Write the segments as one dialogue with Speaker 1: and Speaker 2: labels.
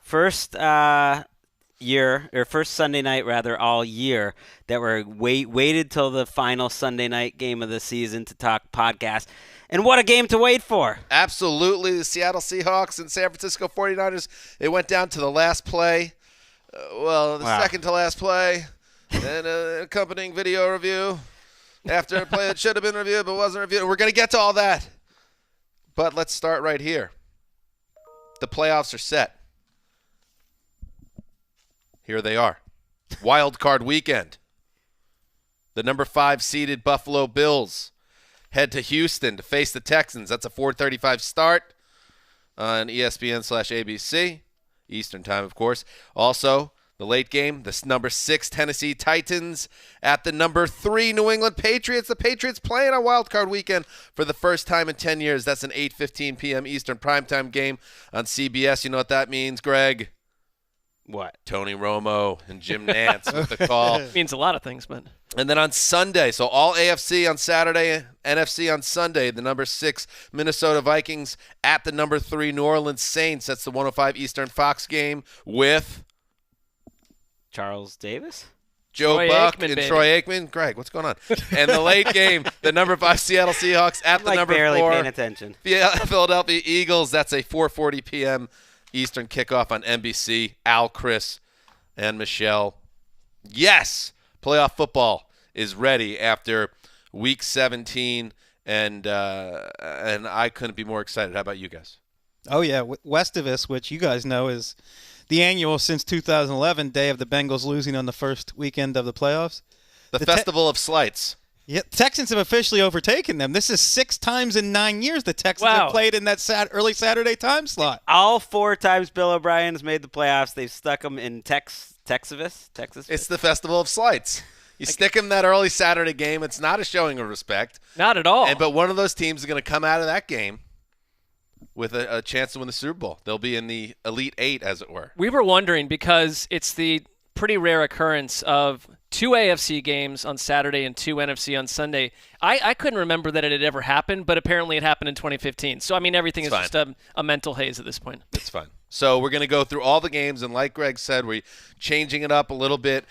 Speaker 1: First first Sunday night rather all year that we're waited till the final Sunday night game of the season to talk podcast. And what a game to wait for.
Speaker 2: Absolutely. The Seattle Seahawks and San Francisco 49ers, it went down to the last play. Second to last play. And an accompanying video review after a play that should have been reviewed but wasn't reviewed. We're going to get to all that. But let's start right here. The playoffs are set. Here they are. Wild card weekend. The number 5 seeded Buffalo Bills head to Houston to face the Texans. That's a 4:35 start on ESPN/ABC. Eastern time, of course. Also, the late game, the number 6 Tennessee Titans at the number 3 New England Patriots. The Patriots playing on Wild Card Weekend for the first time in 10 years. That's an 8:15 p.m. Eastern primetime game on CBS. You know what that means, Greg?
Speaker 1: What?
Speaker 2: Tony Romo and Jim Nantz with the call.
Speaker 3: It means a lot of things, but.
Speaker 2: And then on Sunday, so all AFC on Saturday, NFC on Sunday, the number 6 Minnesota Vikings at the number 3 New Orleans Saints. That's the 105 Eastern Fox game with
Speaker 1: Charles Davis?
Speaker 2: Joe
Speaker 3: Troy
Speaker 2: Buck
Speaker 3: Aikman,
Speaker 2: and
Speaker 3: baby.
Speaker 2: Troy Aikman. Greg, what's going on? And the late game, the number 5 Seattle Seahawks at the number
Speaker 1: barely
Speaker 2: 4
Speaker 1: paying attention.
Speaker 2: Philadelphia Eagles. That's a 4:40 p.m. Eastern kickoff on NBC. Al, Chris, and Michelle. Yes, playoff football is ready after Week 17, and I couldn't be more excited. How about you guys?
Speaker 4: Oh, yeah. West of us, which you guys know is the annual since 2011 day of the Bengals losing on the first weekend of the playoffs.
Speaker 2: The Festival of Slights.
Speaker 4: Yeah, Texans have officially overtaken them. This is 6 times in 9 years the Texans have played in that early Saturday time slot.
Speaker 1: All 4 times Bill O'Brien's made the playoffs, they've stuck them in Texas.
Speaker 2: It's the Festival of Slights. You stick them that early Saturday game. It's not a showing of respect.
Speaker 3: Not at all.
Speaker 2: But one of those teams is going to come out of that game with a chance to win the Super Bowl. They'll be in the Elite 8, as it were.
Speaker 3: We were wondering because it's the pretty rare occurrence of 2 AFC games on Saturday and 2 NFC on Sunday. I couldn't remember that it had ever happened, but apparently it happened in 2015. So, I mean, everything is just a mental haze at this point.
Speaker 2: It's fine. So we're going to go through all the games, and like Greg said, we're changing it up a little bit.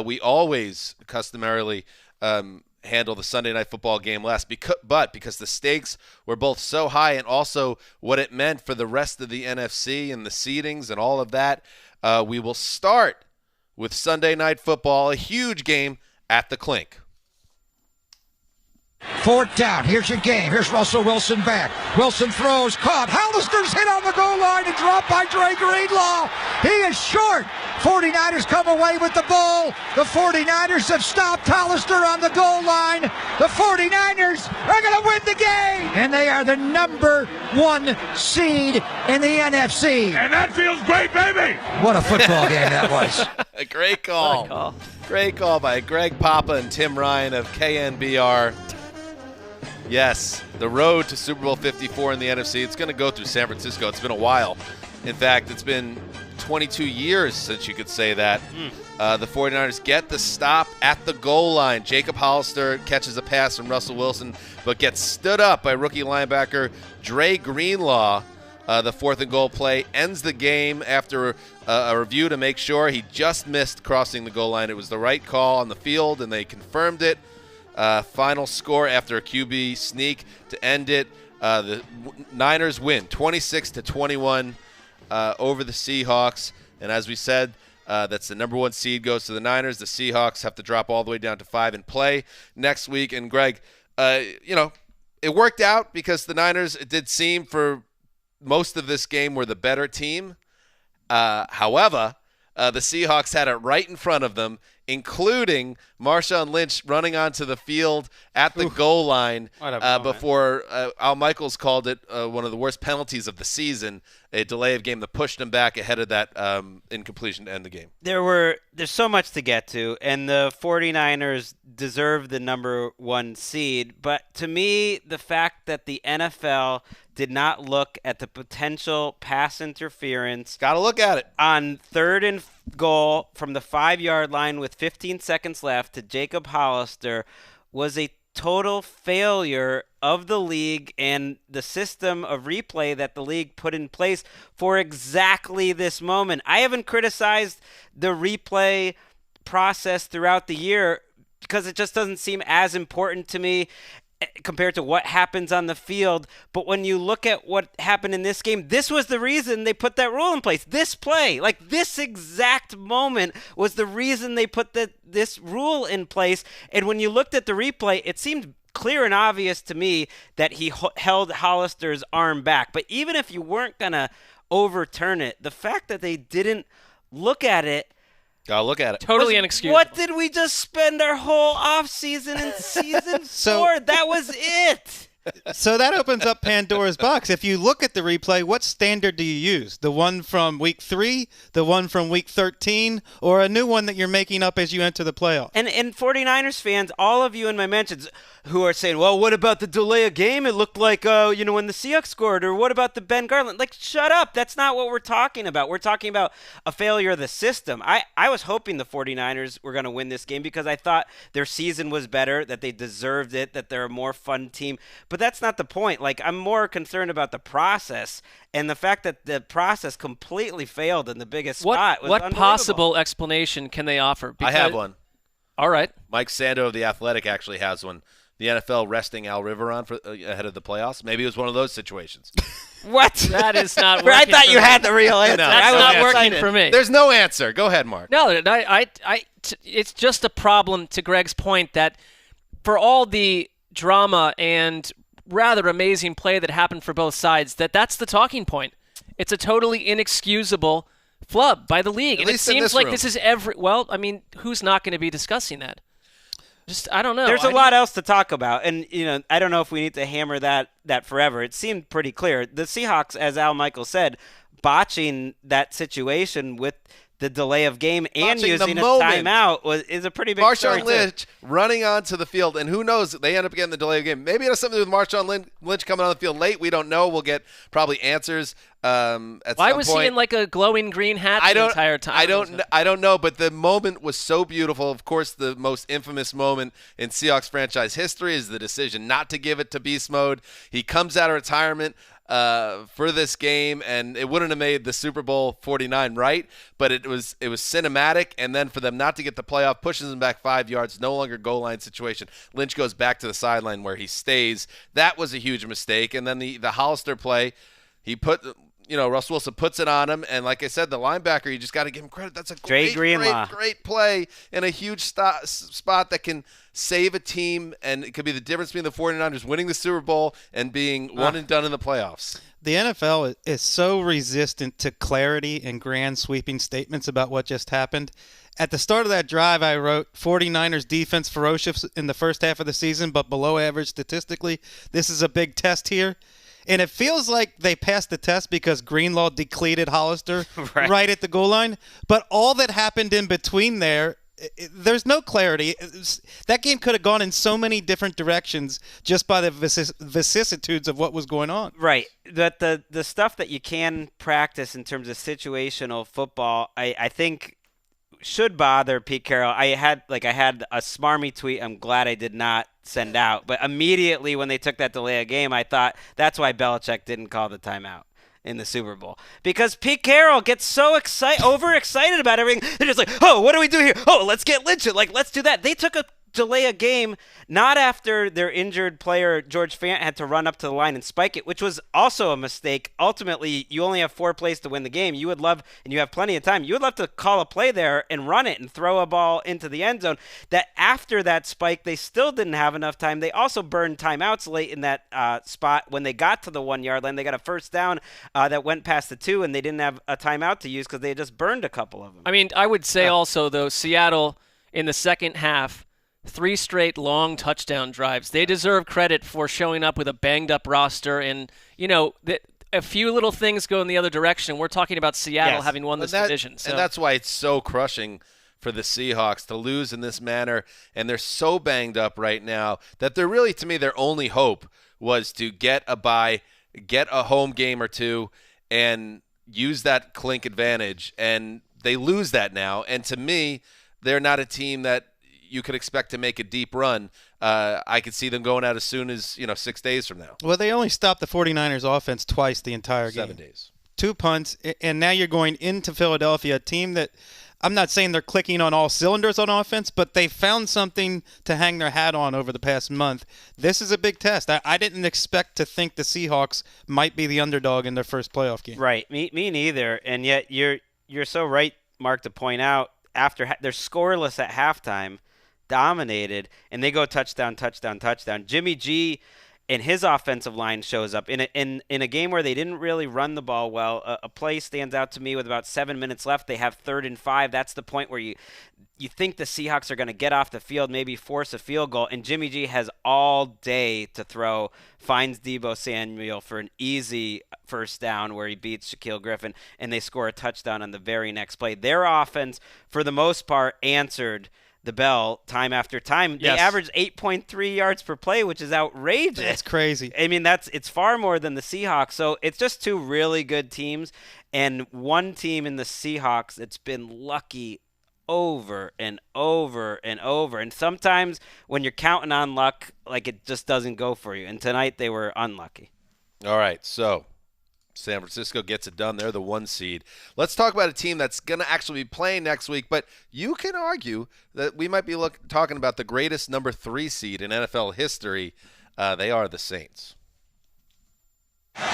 Speaker 2: We always customarily handle the Sunday Night Football game last, but because the stakes were both so high and also what it meant for the rest of the NFC and the seedings and all of that, we will start with Sunday Night Football, a huge game at the Clink.
Speaker 5: 4th down. Here's your game. Here's Russell Wilson back. Wilson throws, caught. Hollister's hit on the goal line and dropped by Dre Greenlaw. He is short. 49ers come away with the ball. The 49ers have stopped Hollister on the goal line. The 49ers are going to win the game. And they are the number 1 seed in the NFC.
Speaker 6: And that feels great, baby.
Speaker 5: What a football game that was.
Speaker 2: A great call. Great call by Greg Papa and Tim Ryan of KNBR. Yes, the road to Super Bowl 54 in the NFC, it's going to go through San Francisco. It's been a while. In fact, it's been 22 years since you could say that. The 49ers get the stop at the goal line. Jacob Hollister catches a pass from Russell Wilson, but gets stood up by rookie linebacker Dre Greenlaw. The 4th and goal play ends the game after a review to make sure he just missed crossing the goal line. It was the right call on the field, and they confirmed it. Final score after a QB sneak to end it. The Niners win 26-21 over the Seahawks. And as we said, that's the number 1 seed goes to the Niners. The Seahawks have to drop all the way down to 5 and play next week. And Greg, it worked out because the Niners, it did seem for most of this game, were the better team. However, the Seahawks had it right in front of them, including Marshawn Lynch running onto the field at the goal line before Al Michaels called it one of the worst penalties of the season, a delay of game that pushed him back ahead of that incompletion to end the game.
Speaker 1: There's so much to get to, and the 49ers deserve the number 1 seed. But to me, the fact that the NFL did not look at the potential pass interference.
Speaker 2: Got to look at it.
Speaker 1: On 3rd and goal from the 5-yard line with 15 seconds left to Jacob Hollister was a total failure of the league and the system of replay that the league put in place for exactly this moment. I haven't criticized the replay process throughout the year because it just doesn't seem as important to me compared to what happens on the field. But when you look at what happened in this game, this was the reason they put that rule in place. This play, like this exact moment, was the reason they put this rule in place. And when you looked at the replay, it seemed clear and obvious to me that he held Hollister's arm back. But even if you weren't going to overturn it, the fact that they didn't look at it,
Speaker 2: Gotta look at it.
Speaker 3: Totally inexcusable.
Speaker 1: What did we just spend our whole offseason and season for? That was it.
Speaker 4: So that opens up Pandora's box. If you look at the replay, what standard do you use? The one from week 3, the one from week 13, or a new one that you're making up as you enter the playoff?
Speaker 1: And 49ers fans, all of you in my mentions who are saying, well, what about the delay of game? It looked like, when the Seahawks scored. Or what about the Ben Garland? Like, shut up. That's not what we're talking about. We're talking about a failure of the system. I was hoping the 49ers were going to win this game because I thought their season was better, that they deserved it, that they're a more fun team. But that's not the point. Like, I'm more concerned about the process and the fact that the process completely failed in the biggest spot.
Speaker 3: What possible explanation can they offer?
Speaker 2: I have one.
Speaker 3: All right.
Speaker 2: Mike Sando of The Athletic actually has one. The NFL resting Al Riveron ahead of the playoffs. Maybe it was one of those situations.
Speaker 1: What?
Speaker 3: That is not working.
Speaker 1: I thought you had the real answer.
Speaker 3: That's not working for me.
Speaker 2: There's no answer. Go ahead, Mark.
Speaker 3: No, it's just a problem, to Greg's point, that for all the drama and rather amazing play that happened for both sides, that's the talking point. It's a totally inexcusable flub by the league. And it seems like this is who's not going to be discussing that? I don't know.
Speaker 1: There's a lot else to talk about, and I don't know if we need to hammer that forever. It seemed pretty clear. The Seahawks, as Al Michaels said, botching that situation with the delay of game and using a timeout is a pretty big story.
Speaker 2: Marshawn Lynch running onto the field, and who knows, they end up getting the delay of game. Maybe it has something to do with Marshawn Lynch coming on the field late. We don't know. We'll get probably answers at some point.
Speaker 3: Why was he in like a glowing green hat the entire time?
Speaker 2: I don't know, but the moment was so beautiful. Of course, the most infamous moment in Seahawks franchise history is the decision not to give it to Beast Mode. He comes out of retirement for this game, and it wouldn't have made the Super Bowl 49 right, but it was cinematic. And then for them not to get the playoff, pushes them back 5 yards, no longer goal line situation. Lynch goes back to the sideline where he stays. That was a huge mistake. And then the Hollister play, he put Russ Wilson puts it on him, and like I said, the linebacker, you just got to give him credit. That's a great play and a huge spot that can save a team, and it could be the difference between the 49ers winning the Super Bowl and being one and done in the playoffs.
Speaker 4: The NFL is so resistant to clarity and grand sweeping statements about what just happened. At the start of that drive, I wrote 49ers defense ferocious in the first half of the season, but below average statistically. This is a big test here. And it feels like they passed the test because Greenlaw decleated Hollister right at the goal line. But all that happened in between there's no clarity. That game could have gone in so many different directions just by the vicissitudes of what was going on. Right.
Speaker 1: But the stuff that you can practice in terms of situational football, I think should bother Pete Carroll. I had a smarmy tweet I'm glad I did not send out. But immediately when they took that delay of game, I thought that's why Belichick didn't call the timeout in the Super Bowl. Because Pete Carroll gets so overexcited about everything. They're just like, oh, what do we do here? Oh, let's get Lynch. Let's do that. They took a delay a game not after their injured player George Fant had to run up to the line and spike it, which was also a mistake. Ultimately, you only have 4 plays to win the game. You would love, and you have plenty of time, you would love to call a play there and run it and throw a ball into the end zone. That after that spike, they still didn't have enough time. They also burned timeouts late in that spot. When they got to the 1 yard line, they got a first down that went past the 2, and they didn't have a timeout to use because they had just burned a couple of them.
Speaker 3: I mean, I would say also, though, Seattle in the second half, 3 straight long touchdown drives. They deserve credit for showing up with a banged-up roster. And, a few little things go in the other direction. We're talking about Seattle having won this division. So.
Speaker 2: And that's why it's so crushing for the Seahawks to lose in this manner. And they're so banged up right now that they're really, to me, their only hope was to get a bye, get a home game or two, and use that clink advantage. And they lose that now. And to me, they're not a team that you could expect to make a deep run. I could see them going out as soon as 6 days from now.
Speaker 4: Well, they only stopped the 49ers offense twice the entire game.
Speaker 2: 7 days.
Speaker 4: 2 punts, and now you're going into Philadelphia, a team that I'm not saying they're clicking on all cylinders on offense, but they found something to hang their hat on over the past month. This is a big test. I didn't expect to think the Seahawks might be the underdog in their first playoff game.
Speaker 1: Right, me neither. And yet you're so right, Mark, to point out they're scoreless at halftime, dominated, and they go touchdown. Jimmy G and his offensive line shows up in a game where they didn't really run the ball well. A play stands out to me with about 7 minutes left. They have 3rd and 5. That's the point where you think the Seahawks are going to get off the field, maybe force a field goal, and Jimmy G has all day to throw, finds Deebo Samuel for an easy first down where he beats Shaquille Griffin, and they score a touchdown on the very next play. Their offense, for the most part, answered the bell time after time. They averaged 8.3 yards per play, which is outrageous.
Speaker 4: That's crazy.
Speaker 1: I mean, it's far more than the Seahawks. So it's just two really good teams, and one team in the Seahawks that's been lucky over and over and over. And sometimes when you're counting on luck, like, it just doesn't go for you. And tonight they were unlucky.
Speaker 2: All right, so San Francisco gets it done. They're the 1 seed. Let's talk about a team that's going to actually be playing next week, but you can argue that we might be talking about the greatest number 3 seed in NFL history. They are the Saints.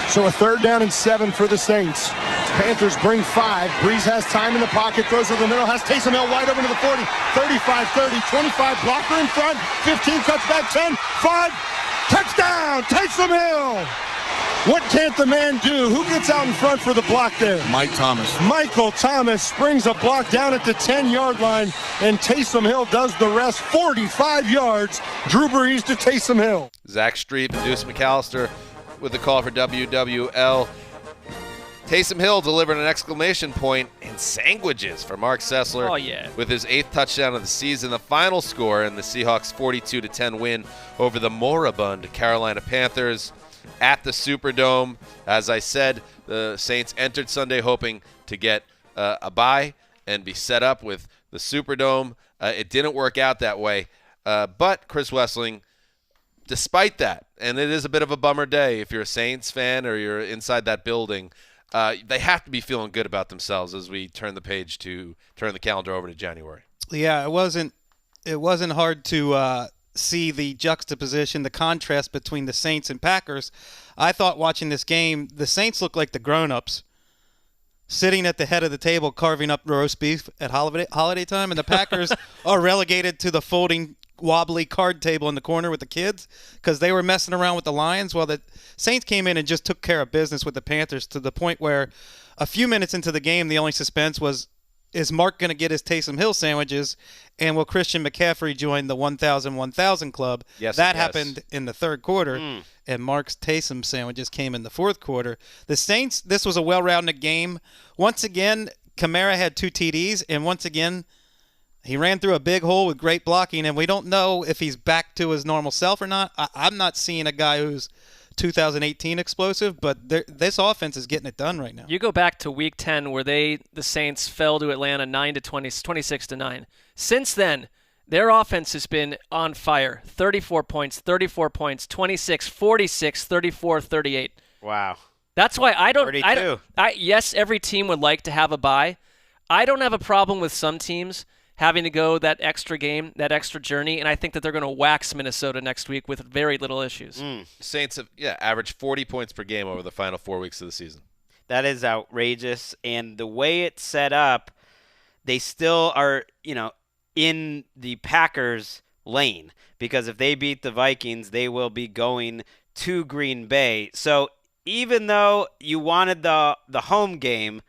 Speaker 6: So a 3rd down and 7 for the Saints. Panthers bring 5. Breeze has time in the pocket, throws to the middle, has Taysom Hill wide open to the 40, 35, 30, 25, blocker in front, 15, cuts back, 10, 5, touchdown, Taysom Hill! What can't the man do? Who gets out in front for the block there? Michael Thomas springs a block down at the 10-yard line, and Taysom Hill does the rest, 45 yards. Drew Brees to Taysom Hill.
Speaker 2: Zach Street and Deuce McAllister with the call for WWL. Taysom Hill delivered an exclamation point and sandwiches for Mark Sessler with his 8th touchdown of the season. The final score in the Seahawks' 42-10 win over the moribund Carolina Panthers at the Superdome. As I said, the Saints entered Sunday hoping to get a bye and be set up with the Superdome. It didn't work out that way. But Chris Wessling, despite that, and it is a bit of a bummer day if you're a Saints fan or you're inside that building, they have to be feeling good about themselves as we turn the calendar over to January.
Speaker 4: Yeah, it wasn't hard to see the juxtaposition, the contrast between the Saints and Packers. I thought watching this game, the Saints looked like the grown-ups sitting at the head of the table carving up roast beef at holiday time, and the Packers are relegated to the folding wobbly card table in the corner with the kids because they were messing around with the Lions. Well, the Saints came in and just took care of business with the Panthers to the point where a few minutes into the game, the only suspense was, is Mark going to get his Taysom Hill sandwiches, and will Christian McCaffrey join the 1,000 club?
Speaker 2: Yes,
Speaker 4: that happened in the 3rd quarter, and Mark's Taysom sandwiches came in the 4th quarter. The Saints, this was a well-rounded game. Once again, Kamara had 2 TDs, and once again, he ran through a big hole with great blocking, and we don't know if he's back to his normal self or not. I'm not seeing a guy who's 2018 explosive, but this offense is getting it done right now.
Speaker 3: You go back to Week 10 where the Saints fell to Atlanta 26-9. Since then, their offense has been on fire. 34 points, 26, 46, 34, 38.
Speaker 1: Wow.
Speaker 3: That's why I don't.
Speaker 1: 32.
Speaker 3: Yes, every team would like to have a bye. I don't have a problem with some teams having to go that extra game, that extra journey, and I think that they're going to wax Minnesota next week with very little issues.
Speaker 2: Saints have averaged 40 points per game over the final 4 weeks of the season.
Speaker 1: That is outrageous, and the way it's set up, they still are, in the Packers' lane, because if they beat the Vikings, they will be going to Green Bay. So even though you wanted the home game,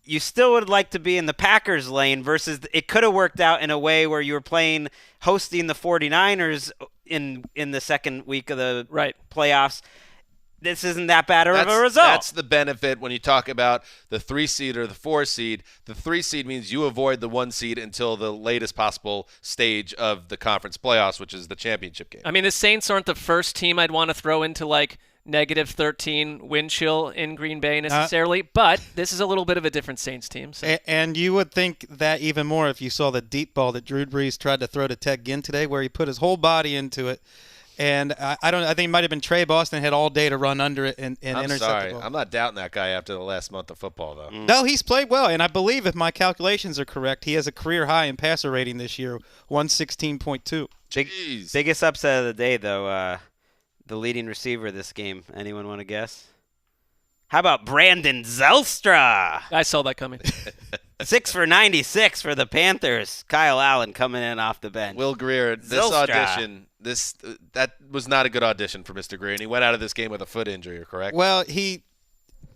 Speaker 1: you still would like to be in the Packers lane versus it could have worked out in a way where you were hosting the 49ers in the second week of the playoffs. This isn't that bad of a result.
Speaker 2: That's the benefit when you talk about the 3 seed or the 4 seed. The 3 seed means you avoid the 1 seed until the latest possible stage of the conference playoffs, which is the championship game.
Speaker 3: I mean, the Saints aren't the first team I'd want to throw into negative 13 wind chill in Green Bay necessarily, but this is a little bit of a different Saints team. So.
Speaker 4: And you would think that even more if you saw the deep ball that Drew Brees tried to throw to Ted Ginn today, where he put his whole body into it. And I think it might have been Trey Boston had all day to run under it and intercept
Speaker 2: sorry.
Speaker 4: the ball.
Speaker 2: I'm not doubting that guy after the last month of football, though.
Speaker 4: No, he's played well, and I believe if my calculations are correct, he has a career high in passer rating this year, 116.2.
Speaker 1: Biggest upset of the day, though, the leading receiver this game. Anyone want to guess? How about Brandon Zylstra?
Speaker 3: I saw that coming.
Speaker 1: 6 for 96 for the Panthers. Kyle Allen coming in off the bench.
Speaker 2: Will Greer, this audition, that was not a good audition for Mr. Greer, and he went out of this game with a foot injury, correct?
Speaker 4: Well,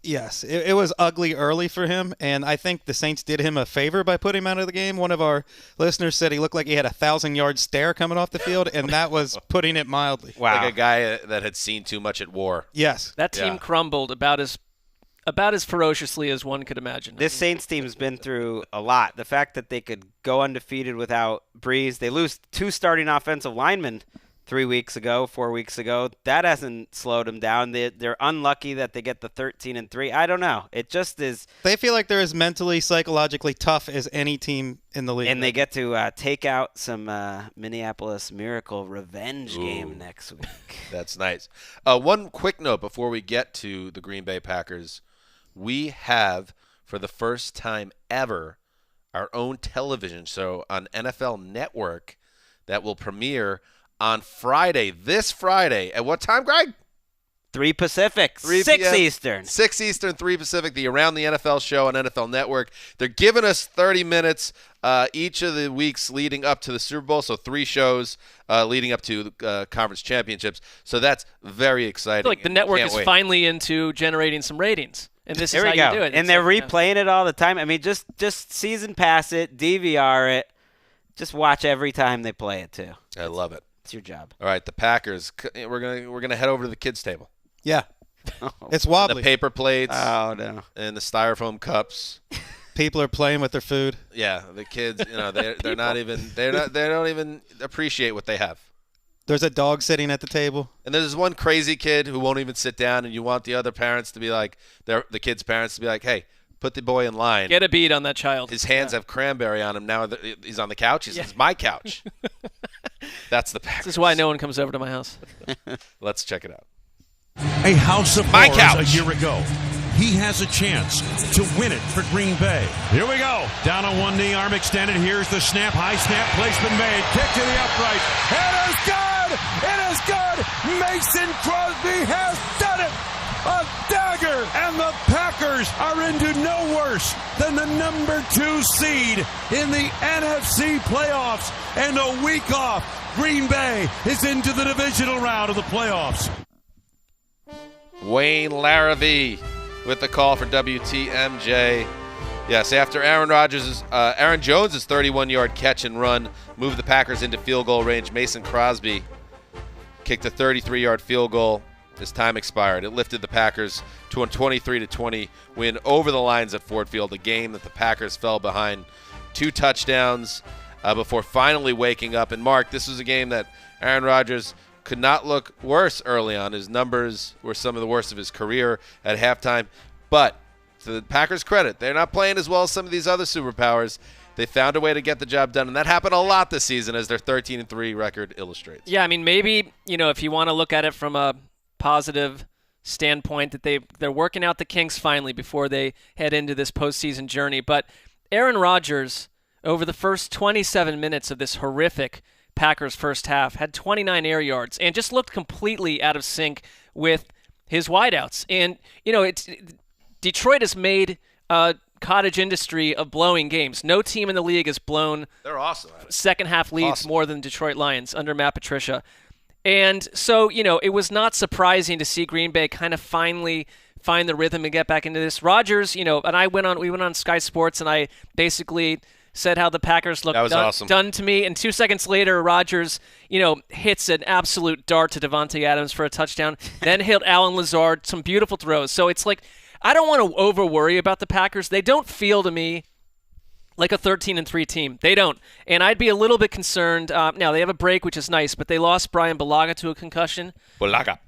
Speaker 4: yes, it was ugly early for him, and I think the Saints did him a favor by putting him out of the game. One of our listeners said he looked like he had a 1,000-yard stare coming off the field, and that was putting it mildly.
Speaker 1: Wow.
Speaker 2: Like a guy that had seen too much at war.
Speaker 4: Yes.
Speaker 3: That team crumbled about as ferociously as one could imagine.
Speaker 1: This Saints team's been through a lot. The fact that they could go undefeated without Brees, they lose 2 starting offensive linemen 4 weeks ago, that hasn't slowed them down. They're unlucky that they get the 13-3. I don't know. It just is.
Speaker 4: They feel like they're as mentally, psychologically tough as any team in the league.
Speaker 1: And they get to take out some Minneapolis Miracle revenge game next week.
Speaker 2: That's nice. One quick note before we get to the Green Bay Packers. We have, for the first time ever, our own television show on NFL Network that will premiere on Friday, this Friday. At what time, Greg?
Speaker 1: 3 Pacific,
Speaker 2: 3
Speaker 1: 6
Speaker 2: p.m.
Speaker 1: Eastern.
Speaker 2: 6 Eastern, 3 Pacific, the Around the NFL show on NFL Network. They're giving us 30 minutes each of the weeks leading up to the Super Bowl, so 3 shows leading up to conference championships. So that's very exciting.
Speaker 3: I feel like the network is
Speaker 2: wait.
Speaker 3: finally into generating some ratings. And this
Speaker 1: Here
Speaker 3: is
Speaker 1: we
Speaker 3: how
Speaker 1: go.
Speaker 3: you do it.
Speaker 1: And
Speaker 3: It's
Speaker 1: they're
Speaker 3: like,
Speaker 1: replaying it all the time. I mean, just season pass it, DVR it. Just watch every time they play it, too.
Speaker 2: I love it.
Speaker 1: It's your job.
Speaker 2: All right, the Packers. We're gonna head over to the kids' table.
Speaker 4: Yeah. It's wobbly.
Speaker 2: The paper plates.
Speaker 1: Oh, no.
Speaker 2: And the styrofoam cups.
Speaker 4: People are playing with their food.
Speaker 2: Yeah, the kids. They're not even. They don't even appreciate what they have.
Speaker 4: There's a dog sitting at the table.
Speaker 2: And there's one crazy kid who won't even sit down, and you want the other parents to be like, the kid's parents to be like, hey, put the boy in line.
Speaker 3: Get a beat on that child.
Speaker 2: His hands have cranberry on him. Now he's on the couch. He says, it's my couch. That's the Packers.
Speaker 3: This is why no one comes over to my house.
Speaker 2: Let's check it out.
Speaker 7: A house of
Speaker 2: My
Speaker 7: horrors
Speaker 2: couch.
Speaker 7: a year ago. He has a chance to win it for Green Bay. Here we go. Down on one knee, arm extended. Here's the snap. High snap placement made. Kick to the upright. It is good. It is good. Mason Crosby has done it. A dagger. And the Packers are into no worse than the number 2 seed in the NFC playoffs. And a week off, Green Bay is into the divisional round of the playoffs.
Speaker 2: Wayne Larrabee with the call for WTMJ. Yes, after Aaron Jones' 31-yard catch and run moved the Packers into field goal range, Mason Crosby kicked a 33-yard field goal as time expired. It lifted the Packers to a 23-20 win over the lines at Ford Field, a game that the Packers fell behind 2 touchdowns before finally waking up. And, Mark, this was a game that Aaron Rodgers could not look worse early on. His numbers were some of the worst of his career at halftime. But to the Packers' credit, they're not playing as well as some of these other superpowers. They found a way to get the job done, and that happened a lot this season, as their 13-3 record illustrates.
Speaker 3: Yeah, I mean, maybe, if you want to look at it from a positive standpoint, that they're working out the kinks finally before they head into this postseason journey. But Aaron Rodgers, over the first 27 minutes of this horrific Packers first half, had 29 air yards and just looked completely out of sync with his wideouts. And, Detroit has made a cottage industry of blowing games. No team in the league has blown
Speaker 2: They're awesome at it.
Speaker 3: second half leads more than Detroit Lions under Matt Patricia. And so, it was not surprising to see Green Bay kind of finally find the rhythm and get back into this. Rodgers, and we went on Sky Sports, and I basically said how the Packers looked
Speaker 2: awesome.
Speaker 3: done to me. And 2 seconds later, Rodgers, hits an absolute dart to Devontae Adams for a touchdown. Then hit Alan Lazard, some beautiful throws. So it's like, I don't want to over-worry about the Packers. They don't feel to me like a 13-3 team. They don't. And I'd be a little bit concerned. Now, they have a break, which is nice, but they lost Brian Bulaga to a concussion.
Speaker 2: Bulaga.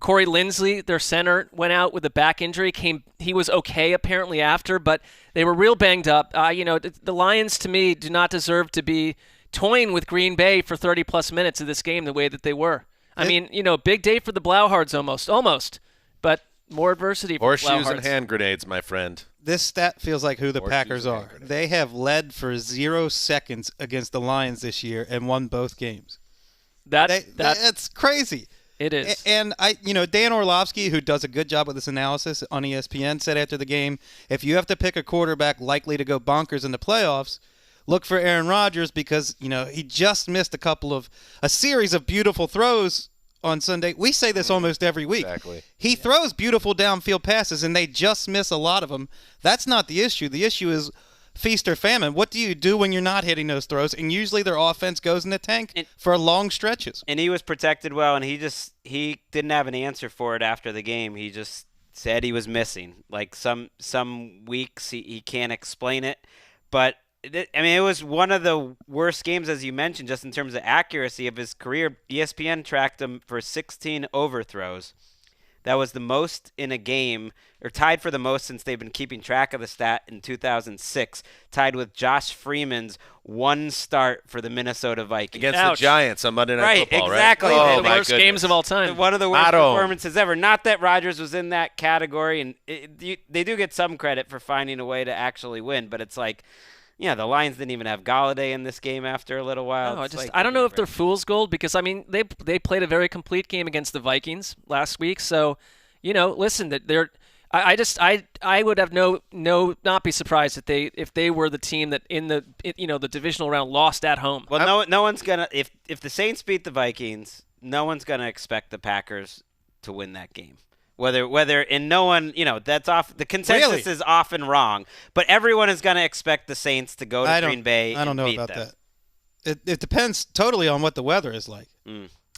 Speaker 3: Corey Linsley, their center, went out with a back injury. He was okay apparently after, but they were real banged up. The Lions, to me, do not deserve to be toying with Green Bay for 30-plus minutes of this game the way that they were. Big day for the Blauhards almost, but more adversity for the Blauhards.
Speaker 2: Horseshoes and hand grenades, my friend.
Speaker 4: This stat feels like who the Packers are. They have led for 0 seconds against the Lions this year and won both games. That's crazy.
Speaker 3: It is.
Speaker 4: And Dan Orlovsky, who does a good job with this analysis on ESPN, said after the game, if you have to pick a quarterback likely to go bonkers in the playoffs, look for Aaron Rodgers because, he just missed a series of beautiful throws on Sunday. We say this almost every week.
Speaker 2: Exactly.
Speaker 4: He throws beautiful downfield passes, and they just miss a lot of them. That's not the issue. The issue is feast or famine. What do you do when you're not hitting those throws? And usually their offense goes in the tank for long stretches.
Speaker 1: And he was protected well, and he didn't have an answer for it after the game. He just said he was missing. Like some weeks he can't explain it. But, it was one of the worst games, as you mentioned, just in terms of accuracy of his career. ESPN tracked him for 16 overthrows. That was the most in a game, or tied for the most since they've been keeping track of the stat in 2006, tied with Josh Freeman's one start for the Minnesota Vikings.
Speaker 2: Against the Giants on Monday Night Football,
Speaker 1: exactly.
Speaker 2: right?
Speaker 3: The worst games of all time.
Speaker 1: One of the worst performances ever. Not that Rodgers was in that category, and they do get some credit for finding a way to actually win, but it's like, the Lions didn't even have Galladay in this game after a little while.
Speaker 3: No, I don't know if they're fool's gold because, they played a very complete game against the Vikings last week. So, listen, that I would have not be surprised if they were the team that in the the divisional round lost at home.
Speaker 1: Well, no one's gonna if the Saints beat the Vikings, no one's gonna expect the Packers to win that game. Whether and no one, that's off. The consensus is often wrong, but everyone is going to expect the Saints to go to Green Bay.
Speaker 4: I don't know
Speaker 1: beat
Speaker 4: about
Speaker 1: them.
Speaker 4: that. It depends totally on what the weather is like.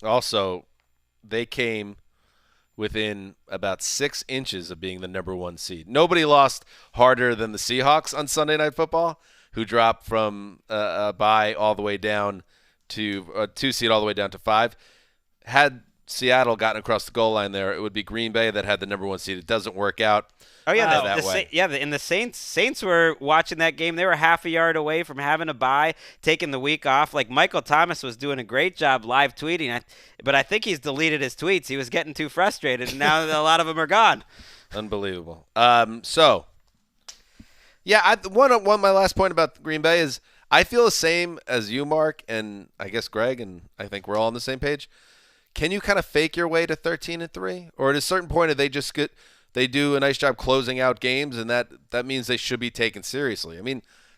Speaker 2: Also, they came within about 6 inches of being the number 1 seed. Nobody lost harder than the Seahawks on Sunday Night Football, who dropped from a bye all the way down to a 2 seed all the way down to 5. Had Seattle gotten across the goal line there, it would be Green Bay that had the number 1 seed. It doesn't work out.
Speaker 1: Oh yeah,
Speaker 2: that way.
Speaker 1: And the Saints were watching that game. They were half a yard away from having a bye, taking the week off. Like Michael Thomas was doing a great job live tweeting, but I think he's deleted his tweets. He was getting too frustrated, and now a lot of them are gone.
Speaker 2: Unbelievable. My last point about Green Bay is I feel the same as you, Mark, and I guess Greg, and I think we're all on the same page. Can you kind of fake your way to 13-3, or at a certain point, they do a nice job closing out games, and that means they should be taken seriously?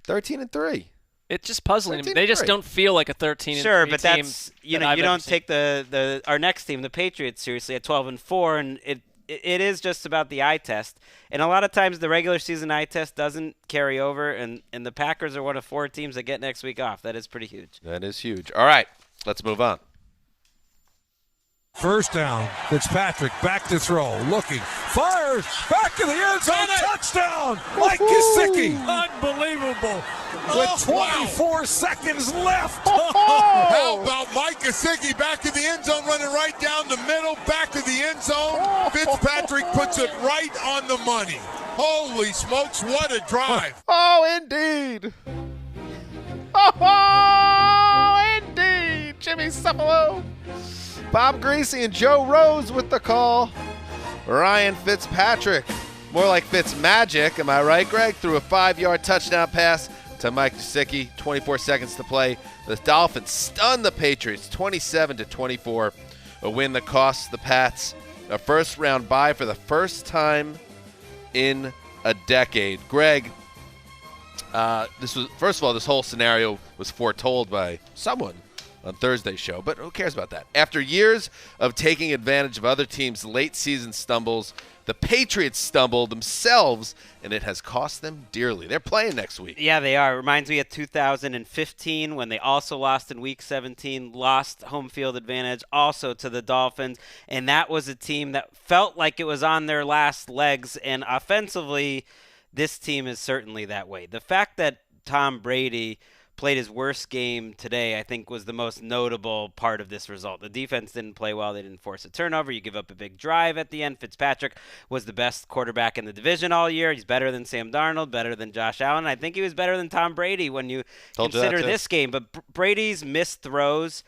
Speaker 2: 13-3.
Speaker 3: It's just puzzling. They just don't feel like a 13-3 team.
Speaker 1: Sure, but that's you don't take our next team, the Patriots, seriously at 12-4, and it is just about the eye test. And a lot of times the regular season eye test doesn't carry over, and the Packers are one of 4 teams that get next week off. That is pretty huge.
Speaker 2: That is huge. All right, let's move on.
Speaker 8: First down, Fitzpatrick back to throw, looking, fires, back to the end zone, touchdown, Mike Gesicki. Unbelievable. With 24 seconds left.
Speaker 6: How about Mike Gesicki back in the end zone, running right down the middle, back to the end zone. Fitzpatrick puts it right on the money. Holy smokes, what a drive.
Speaker 2: Oh, indeed. Oh, indeed. Jimmy Cephalo. Bob Greasy and Joe Rose with the call. Ryan Fitzpatrick, more like Fitzmagic, am I right, Greg? Threw a 5-yard touchdown pass to Mike Gesicki. 24 seconds to play. The Dolphins stun the Patriots 27-24. A win that costs the Pats a first-round bye for the first time in a decade. Greg, first of all, this whole scenario was foretold by someone on Thursday's show, but who cares about that? After years of taking advantage of other teams' late-season stumbles, the Patriots stumbled themselves, and it has cost them dearly. They're playing next week.
Speaker 1: Yeah, they are. It reminds me of 2015 when they also lost in Week 17, lost home field advantage also to the Dolphins, and that was a team that felt like it was on their last legs, and offensively, this team is certainly that way. The fact that Tom Brady played his worst game today, I think was the most notable part of this result. The defense didn't play well. They didn't force a turnover. You give up a big drive at the end. Fitzpatrick was the best quarterback in the division all year. He's better than Sam Darnold, better than Josh Allen. I think he was better than Tom Brady when you consider this game. But Brady's missed throws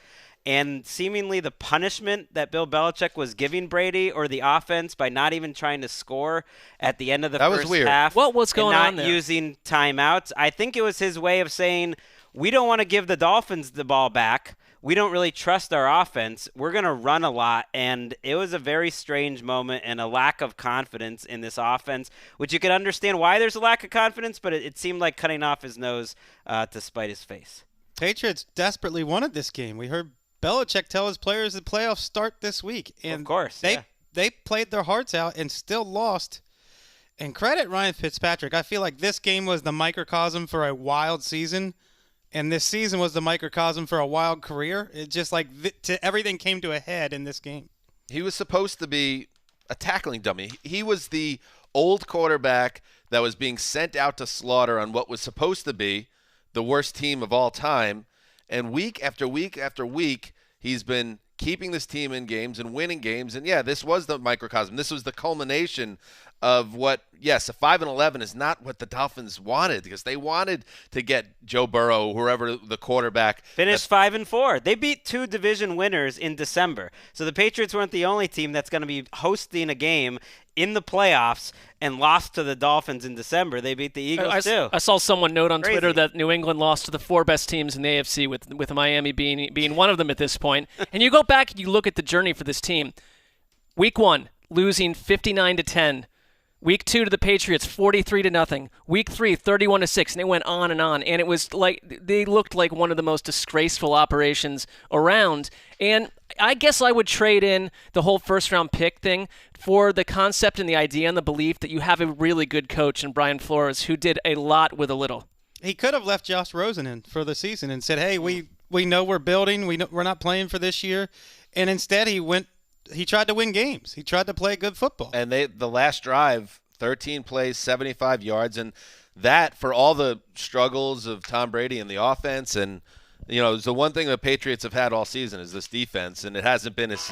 Speaker 1: and seemingly the punishment that Bill Belichick was giving Brady or the offense by not even trying to score at the end of the first half.
Speaker 3: What was going on there?
Speaker 1: Not using timeouts. I think it was his way of saying, we don't want to give the Dolphins the ball back. We don't really trust our offense. We're going to run a lot. And it was a very strange moment and a lack of confidence in this offense, which you can understand why there's a lack of confidence, but it seemed like cutting off his nose to spite his face.
Speaker 4: Patriots desperately wanted this game. We heard Belichick tell his players the playoffs start this week. And
Speaker 1: of course,
Speaker 4: they played their hearts out and still lost. And credit Ryan Fitzpatrick. I feel like this game was the microcosm for a wild season, and this season was the microcosm for a wild career. It just like everything came to a head in this game.
Speaker 2: He was supposed to be a tackling dummy. He was the old quarterback that was being sent out to slaughter on what was supposed to be the worst team of all time. And week after week after week, he's been keeping this team in games and winning games. And, yeah, this was the microcosm. This was the culmination of what, yes, a 5-11 is not what the Dolphins wanted, because they wanted to get Joe Burrow, whoever the quarterback.
Speaker 1: Finished 5-4. They beat 2 division winners in December. So the Patriots weren't the only team that's going to be hosting a game in the playoffs and lost to the Dolphins in December. They beat the Eagles too.
Speaker 3: I saw someone note on Twitter that New England lost to the 4 best teams in the AFC, with Miami being one of them at this point. And you go back and you look at the journey for this team. Week 1, losing 59-10. Week 2 to the Patriots, 43-0. Week 3, 31-6, and it went on. And it was like they looked like one of the most disgraceful operations around. And I guess I would trade in the whole first-round pick thing for the concept and the idea and the belief that you have a really good coach in Brian Flores who did a lot with a little.
Speaker 4: He could have left Josh Rosen in for the season and said, hey, we know we're building. We're not playing for this year. And instead he tried to win games. He tried to play good football.
Speaker 2: And the last drive, 13 plays, 75 yards, and that, for all the struggles of Tom Brady and the offense, and it's the one thing the Patriots have had all season is this defense, and it hasn't been as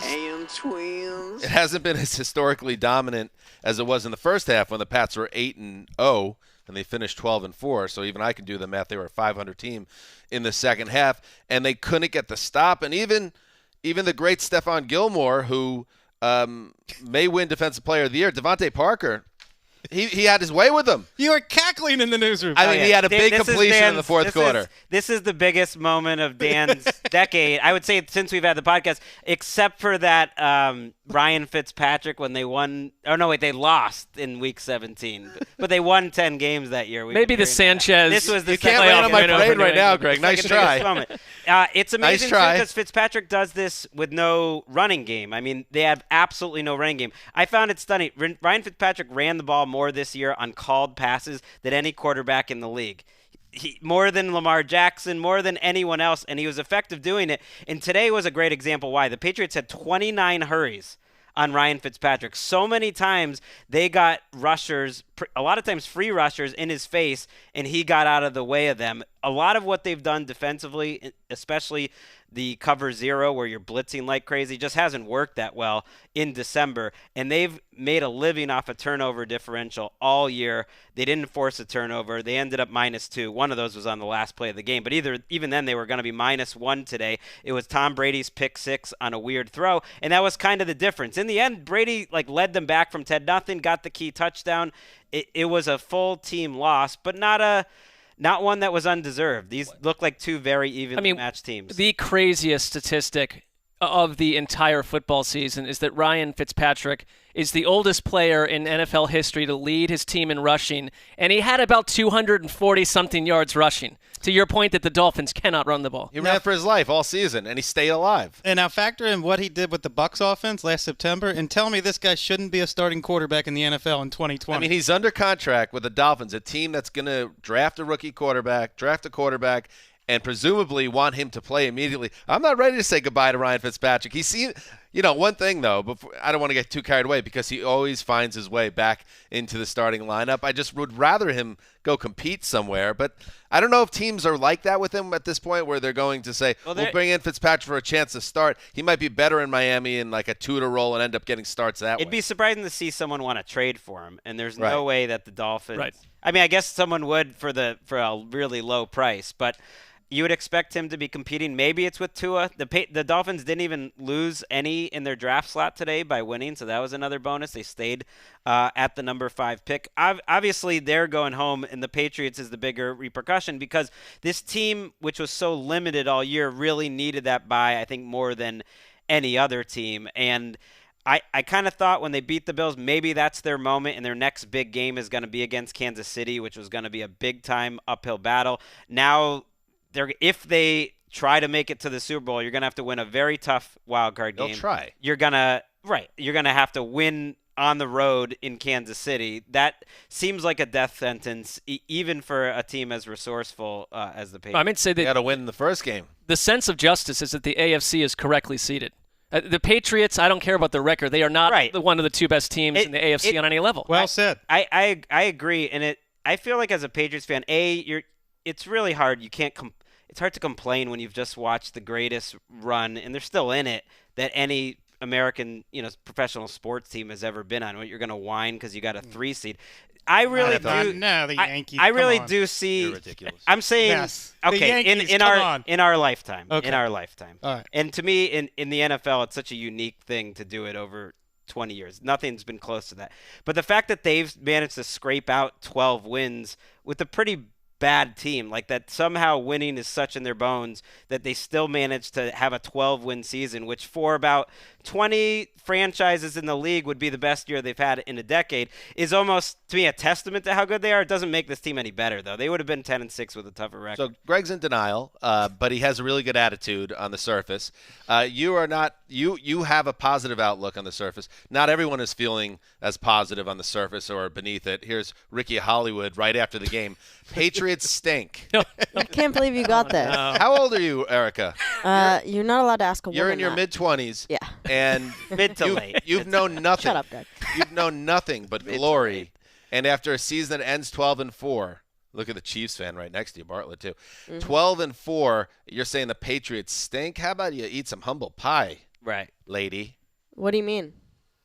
Speaker 2: historically dominant as it was in the first half when the Pats were 8-0 and they finished 12-4. So even I can do the math. They were a 500 team in the second half, and they couldn't get the stop. And even the great Stephon Gilmore, who may win Defensive Player of the Year, Devontae Parker, he had his way with them.
Speaker 4: You were cackling in the newsroom.
Speaker 2: I mean, he had a big completion in the fourth quarter.
Speaker 1: This is the biggest moment of Dan's decade, I would say, since we've had the podcast, except for that Ryan Fitzpatrick when they won. Oh, no, wait, they lost in Week 17. But they won 10 games that year.
Speaker 3: Maybe the Sanchez.
Speaker 1: This was the
Speaker 2: you can't land on my parade right now, Greg. Nice try.
Speaker 1: It's amazing because Fitzpatrick does this with no running game. I mean, they have absolutely no running game. I found it stunning. Ryan Fitzpatrick ran the ball more this year on called passes than any quarterback in the league. More than Lamar Jackson, more than anyone else, and he was effective doing it. And today was a great example why. The Patriots had 29 hurries on Ryan Fitzpatrick. So many times they got rushers, a lot of times free rushers in his face, and he got out of the way of them. A lot of what they've done defensively, especially the cover zero where you're blitzing like crazy, just hasn't worked that well in December. And they've made a living off a turnover differential all year. They didn't force a turnover. They ended up -2. One of those was on the last play of the game. But even then they were going to be -1 today. It was Tom Brady's pick 6 on a weird throw. And that was kind of the difference. In the end, Brady led them back from 10-0, got the key touchdown. It was a full team loss, but not one that was undeserved. These look like 2 very evenly matched teams.
Speaker 3: The craziest statistic of the entire football season is that Ryan Fitzpatrick is the oldest player in NFL history to lead his team in rushing, and he had about 240-something yards rushing, to your point that the Dolphins cannot run the ball.
Speaker 2: He ran for his life all season, and he stayed alive.
Speaker 4: And now factor in what he did with the Bucs offense last September, and tell me this guy shouldn't be a starting quarterback in the NFL in 2020.
Speaker 2: I mean, he's under contract with the Dolphins, a team that's going to draft a rookie quarterback, draft a quarterback, and presumably want him to play immediately. I'm not ready to say goodbye to Ryan Fitzpatrick. One thing, though, I don't want to get too carried away because he always finds his way back into the starting lineup. I just would rather him go compete somewhere. But I don't know if teams are like that with him at this point where they're going to say, we'll bring in Fitzpatrick for a chance to start. He might be better in Miami in like a Tudor role and end up getting starts that way.
Speaker 1: It'd be surprising to see someone want to trade for him, and there's no way that the Dolphins –
Speaker 3: Right.
Speaker 1: I mean, I guess someone would for a really low price, but – you would expect him to be competing. Maybe it's with Tua. The Dolphins didn't even lose any in their draft slot today by winning, so that was another bonus. They stayed at the number 5 pick. Obviously, they're going home, and the Patriots is the bigger repercussion because this team, which was so limited all year, really needed that bye, I think, more than any other team. And I kind of thought when they beat the Bills, maybe that's their moment, and their next big game is going to be against Kansas City, which was going to be a big-time uphill battle. Now, if they try to make it to the Super Bowl, you're going to have to win a very tough wild card game.
Speaker 2: They'll try.
Speaker 1: You're going to have to win on the road in Kansas City. That seems like a death sentence, even for a team as resourceful as the Patriots.
Speaker 3: I mean, say
Speaker 2: they got to win the first game.
Speaker 3: The sense of justice is that the AFC is correctly seated. The Patriots, I don't care about their record. They are not one of the 2 best teams in the AFC on any level.
Speaker 4: Well said.
Speaker 1: I agree, and I feel like as a Patriots fan, it's really hard. It's hard to complain when you've just watched the greatest run, and they're still in it, that any American, professional sports team has ever been on. You're going to whine because you got a 3 seed. I really do.
Speaker 4: No, the Yankees.
Speaker 1: I really do see.
Speaker 2: You're ridiculous.
Speaker 1: I'm saying,
Speaker 4: yes.
Speaker 1: okay, in our lifetime,
Speaker 4: okay.
Speaker 1: in our lifetime,
Speaker 4: all right.
Speaker 1: And to me, in the NFL, it's such a unique thing to do it over 20 years. Nothing's been close to that. But the fact that they've managed to scrape out 12 wins with a pretty bad team, like that somehow winning is such in their bones that they still managed to have a 12-win season, which for about 20 franchises in the league would be the best year they've had in a decade, is almost, to me, a testament to how good they are. It doesn't make this team any better, though. They would have been 10-6 with a tougher record.
Speaker 2: So Greg's in denial, but he has a really good attitude on the surface. You are not. You have a positive outlook on the surface. Not everyone is feeling as positive on the surface or beneath it. Here's Ricky Hollywood right after the game. Patriots stink.
Speaker 9: I can't believe you got this.
Speaker 2: How old are you, Erica?
Speaker 9: You're not allowed to ask a woman.
Speaker 2: You're in your
Speaker 9: that.
Speaker 2: mid-20s.
Speaker 9: Yeah.
Speaker 2: And
Speaker 1: mid to late.
Speaker 2: You've known nothing.
Speaker 9: Shut up, Greg.
Speaker 2: You've known nothing but glory. And after a season that ends 12-4, look at the Chiefs fan right next to you, Bartlett too. 12-4, you're saying the Patriots stink? How about you eat some humble pie,
Speaker 1: Right,
Speaker 2: lady?
Speaker 9: What do you mean?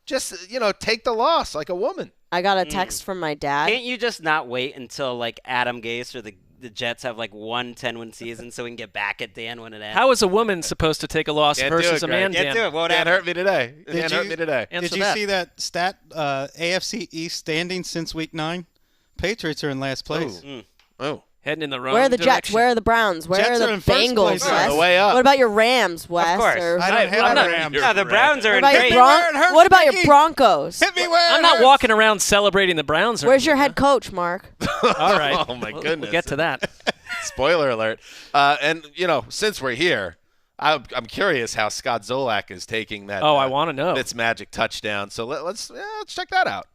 Speaker 2: Just take the loss like a woman.
Speaker 9: I got a text from my dad.
Speaker 1: Can't you just not wait until like Adam Gase or the Jets have like 1 10-win season so we can get back at Dan when it ends?
Speaker 3: How is a woman supposed to take a loss
Speaker 2: Can't
Speaker 3: versus
Speaker 2: do it,
Speaker 3: a man,
Speaker 2: Greg.
Speaker 3: Dan?
Speaker 1: Can't do it. Won't
Speaker 2: Can't
Speaker 1: happen.
Speaker 2: hurt me today. Can't hurt me today.
Speaker 3: Answer
Speaker 4: Did you
Speaker 3: that.
Speaker 4: see that stat? AFC East standing since week 9? Patriots are in last place.
Speaker 2: Oh.
Speaker 3: Heading in the wrong
Speaker 9: Where are the
Speaker 3: direction.
Speaker 9: Jets? Where are the Browns? Where
Speaker 4: Jets
Speaker 9: are
Speaker 4: are
Speaker 9: the
Speaker 4: in first
Speaker 9: Bengals?
Speaker 4: place.
Speaker 9: Wes?
Speaker 2: On the way up.
Speaker 9: What about your Rams, Wes?
Speaker 1: course.
Speaker 9: Or-
Speaker 4: I don't have
Speaker 3: I'm
Speaker 4: a
Speaker 3: not-
Speaker 4: Rams.
Speaker 1: No, the Browns are
Speaker 9: What
Speaker 1: in
Speaker 9: about
Speaker 1: great.
Speaker 9: your
Speaker 4: where it hurts,
Speaker 9: What about your
Speaker 4: Ricky.
Speaker 9: Broncos?
Speaker 4: Hit me where
Speaker 3: I'm
Speaker 4: it
Speaker 3: not
Speaker 4: hurts.
Speaker 3: walking around celebrating the Browns.
Speaker 9: Where's your head coach, Mark?
Speaker 3: All right.
Speaker 2: Oh, my
Speaker 3: We'll
Speaker 2: goodness.
Speaker 3: get to that.
Speaker 2: Spoiler alert. And, since we're here, I'm curious how Scott Zolak is taking that.
Speaker 3: Oh, I want to know.
Speaker 2: Fitzmagic touchdown. So let's check that out.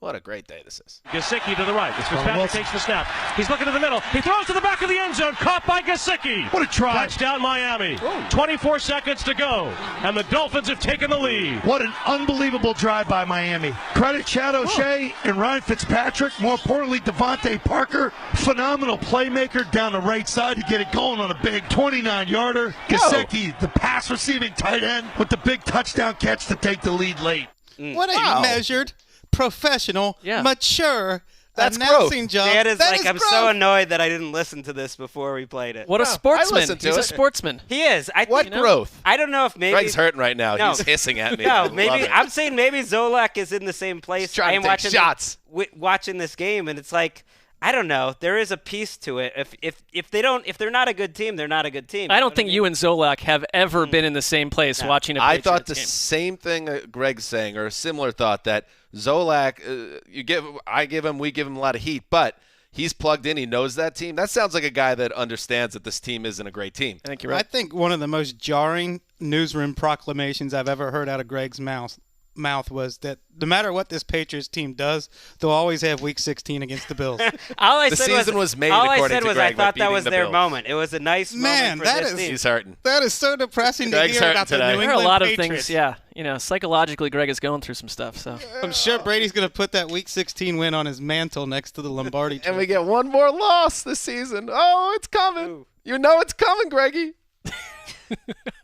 Speaker 2: What a great day this is.
Speaker 10: Gesicki to the right. As Fitzpatrick takes the snap. He's looking to the middle. He throws to the back of the end zone. Caught by Gesicki.
Speaker 6: What a try.
Speaker 10: Touchdown Miami. 24 seconds to go. And the Dolphins have taken the lead.
Speaker 6: What an unbelievable drive by Miami. Credit Chad O'Shea and Ryan Fitzpatrick. More importantly, Devontae Parker. Phenomenal playmaker down the right side to get it going on a big 29-yarder. Gesicki, the pass receiving tight end, with the big touchdown catch to take the lead late.
Speaker 4: What a measured, professional, mature
Speaker 2: That's
Speaker 4: announcing
Speaker 2: growth.
Speaker 4: job.
Speaker 1: Dan is
Speaker 4: That
Speaker 1: like,
Speaker 4: is
Speaker 1: I'm
Speaker 4: growth.
Speaker 1: so annoyed that I didn't listen to this before we played it.
Speaker 3: What a sportsman.
Speaker 2: listened to
Speaker 3: He's a
Speaker 2: it.
Speaker 3: sportsman.
Speaker 1: He is.
Speaker 2: What growth?
Speaker 1: I don't know if maybe.
Speaker 2: Greg's hurting right now.
Speaker 1: No.
Speaker 2: He's hissing at me.
Speaker 1: No,
Speaker 2: I love
Speaker 1: maybe
Speaker 2: it.
Speaker 1: I'm saying maybe Zolak is in the same place.
Speaker 2: He's trying
Speaker 1: I
Speaker 2: to
Speaker 1: am
Speaker 2: take
Speaker 1: watching
Speaker 2: shots.
Speaker 1: Watching this game, and it's like, I don't know. There is a piece to it. If they're not a good team, they're not a good team.
Speaker 3: I don't think you and Zolak have ever been in the same place watching a
Speaker 2: I
Speaker 3: Patriots
Speaker 2: thought the
Speaker 3: game.
Speaker 2: same thing that Greg's saying, or a similar thought, that Zolak, we give him a lot of heat, but he's plugged in. He knows that team. That sounds like a guy that understands that this team isn't a great team.
Speaker 3: I think you're right.
Speaker 4: I think one of the most jarring newsroom proclamations I've ever heard out of Greg's mouth mouth was that no matter what this Patriots team does, they'll always have Week 16 against the Bills.
Speaker 2: The season was made according to Greg
Speaker 1: I thought
Speaker 2: by
Speaker 1: that was
Speaker 2: beating the
Speaker 1: their
Speaker 2: Bills.
Speaker 1: moment. It was a nice moment for this team.
Speaker 2: He's hurting.
Speaker 4: That is so depressing to
Speaker 2: Greg's
Speaker 4: hear
Speaker 2: hurting
Speaker 4: about the
Speaker 2: today.
Speaker 4: New
Speaker 3: There are
Speaker 4: England
Speaker 3: a lot of
Speaker 4: Patriots.
Speaker 3: things, psychologically Greg is going through some stuff. So
Speaker 4: I'm sure Brady's going to put that Week 16 win on his mantle next to the Lombardi
Speaker 2: And
Speaker 4: trophy.
Speaker 2: we get one more loss this season. Oh, it's coming.
Speaker 1: Ooh.
Speaker 2: You know it's coming, Greggy.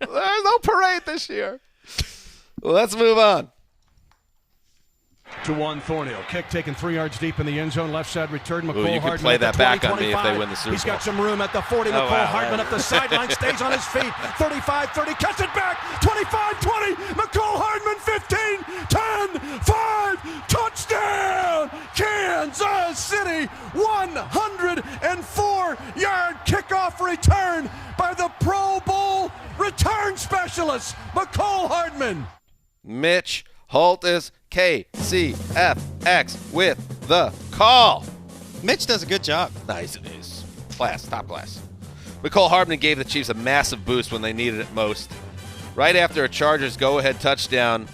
Speaker 2: There's no parade this year. Well, let's move on.
Speaker 8: To one, Thornhill. Kick taken 3 yards deep in the end zone. Left side return. McCole
Speaker 2: you could
Speaker 8: Hardman
Speaker 2: play
Speaker 8: at the
Speaker 2: that back
Speaker 8: 20,
Speaker 2: on me if they
Speaker 8: 25.
Speaker 2: win the Super
Speaker 8: He's got
Speaker 2: Bowl.
Speaker 8: some room at the 40. McCole
Speaker 1: wow.
Speaker 8: Hardman up the sideline. Stays on his feet. 35, 30. Catch it back. 25, 20. McCole Hardman 15, 10, 5. Touchdown. Kansas City. 104-yard kickoff return by the Pro Bowl return specialist, McCole Hardman.
Speaker 2: Mitch Holtis, KCFX with the call.
Speaker 4: Mitch does a good job.
Speaker 2: Nice it is. Class, top class. McCole Hardman gave the Chiefs a massive boost when they needed it most. Right after a Chargers go-ahead touchdown,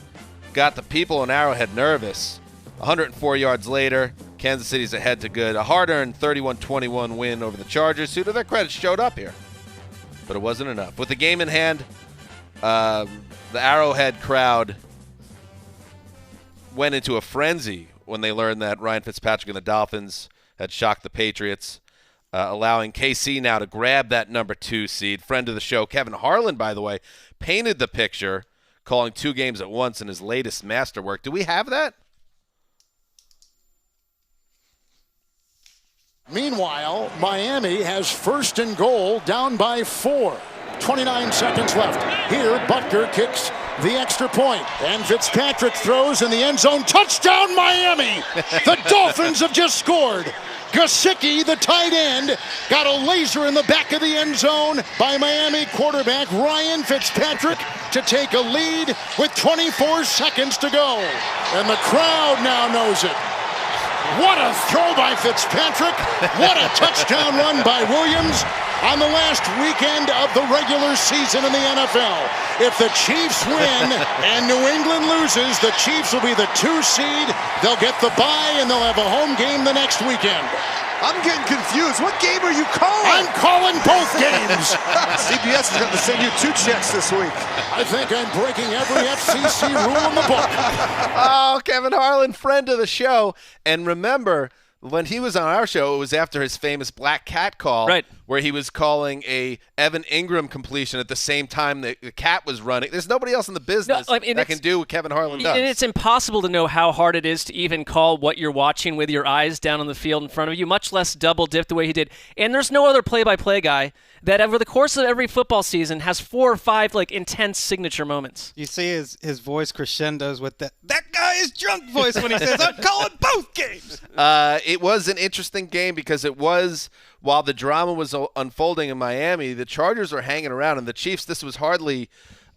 Speaker 2: got the people in Arrowhead nervous. 104 yards later, Kansas City's ahead to good. A hard-earned 31-21 win over the Chargers, who to their credit showed up here. But it wasn't enough. With the game in hand, the Arrowhead crowd went into a frenzy when they learned that Ryan Fitzpatrick and the Dolphins had shocked the Patriots, allowing KC now to grab that number 2 seed. Friend of the show, Kevin Harlan, by the way, painted the picture, calling 2 games at once in his latest masterwork. Do we have that?
Speaker 6: Meanwhile, Miami has first and goal, down by 4. 29 seconds left. Here, Butker kicks the extra point, and Fitzpatrick throws in the end zone. Touchdown, Miami! The Dolphins have just scored. Gesicki, the tight end, got a laser in the back of the end zone by Miami quarterback Ryan Fitzpatrick to take a lead with 24 seconds to go. And the crowd now knows it. What a throw by Fitzpatrick. What a touchdown run by Williams on the last weekend of the regular season in the NFL. If the Chiefs win and New England loses, the Chiefs will be the 2 seed. They'll get the bye and they'll have a home game the next weekend.
Speaker 11: I'm getting confused. What game are you calling?
Speaker 6: I'm calling both games.
Speaker 11: CBS is going to send you 2 checks this week.
Speaker 6: I think I'm breaking every FCC rule in the book.
Speaker 2: Oh, Kevin Harlan, friend of the show. And remember, when he was on our show, it was after his famous Black Cat call,
Speaker 3: right,
Speaker 2: where he was calling a Evan Ingram completion at the same time the cat was running. There's nobody else in the business that can do what Kevin Harlan does.
Speaker 3: And it's impossible to know how hard it is to even call what you're watching with your eyes down on the field in front of you, much less double dip the way he did. And there's no other play-by-play guy that over the course of every football season has 4 or 5 intense signature moments.
Speaker 4: You see his voice crescendos with that guy is drunk voice when he says, I'm calling both games.
Speaker 2: It was an interesting game because it was, while the drama was unfolding in Miami, the Chargers were hanging around, and the Chiefs, this was hardly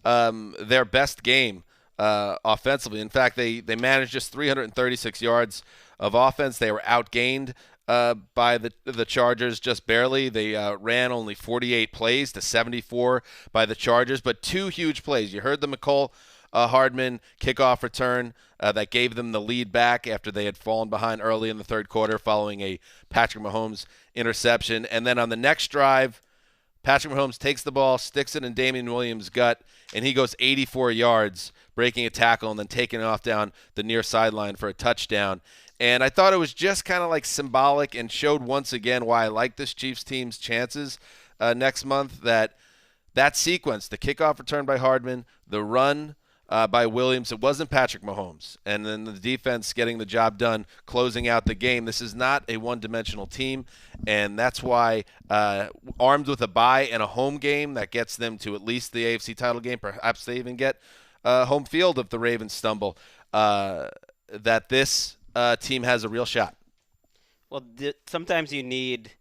Speaker 2: their best game offensively. In fact, they managed just 336 yards of offense. They were outgained by the Chargers just barely. They ran only 48 plays to 74 by the Chargers, but 2 huge plays. You heard the McCole Hardman kickoff return that gave them the lead back after they had fallen behind early in the third quarter following a Patrick Mahomes interception. And then on the next drive, Patrick Mahomes takes the ball, sticks it in Damian Williams' gut, and he goes 84 yards, breaking a tackle and then taking it off down the near sideline for a touchdown. And I thought it was just kind of symbolic and showed once again why I like this Chiefs team's chances next month, that sequence, the kickoff return by Hardman, the run by Williams, it wasn't Patrick Mahomes, and then the defense getting the job done, closing out the game. This is not a one-dimensional team, and that's why armed with a bye and a home game that gets them to at least the AFC title game, perhaps they even get home field if the Ravens stumble, that this team has a real shot.
Speaker 1: Well, sometimes you need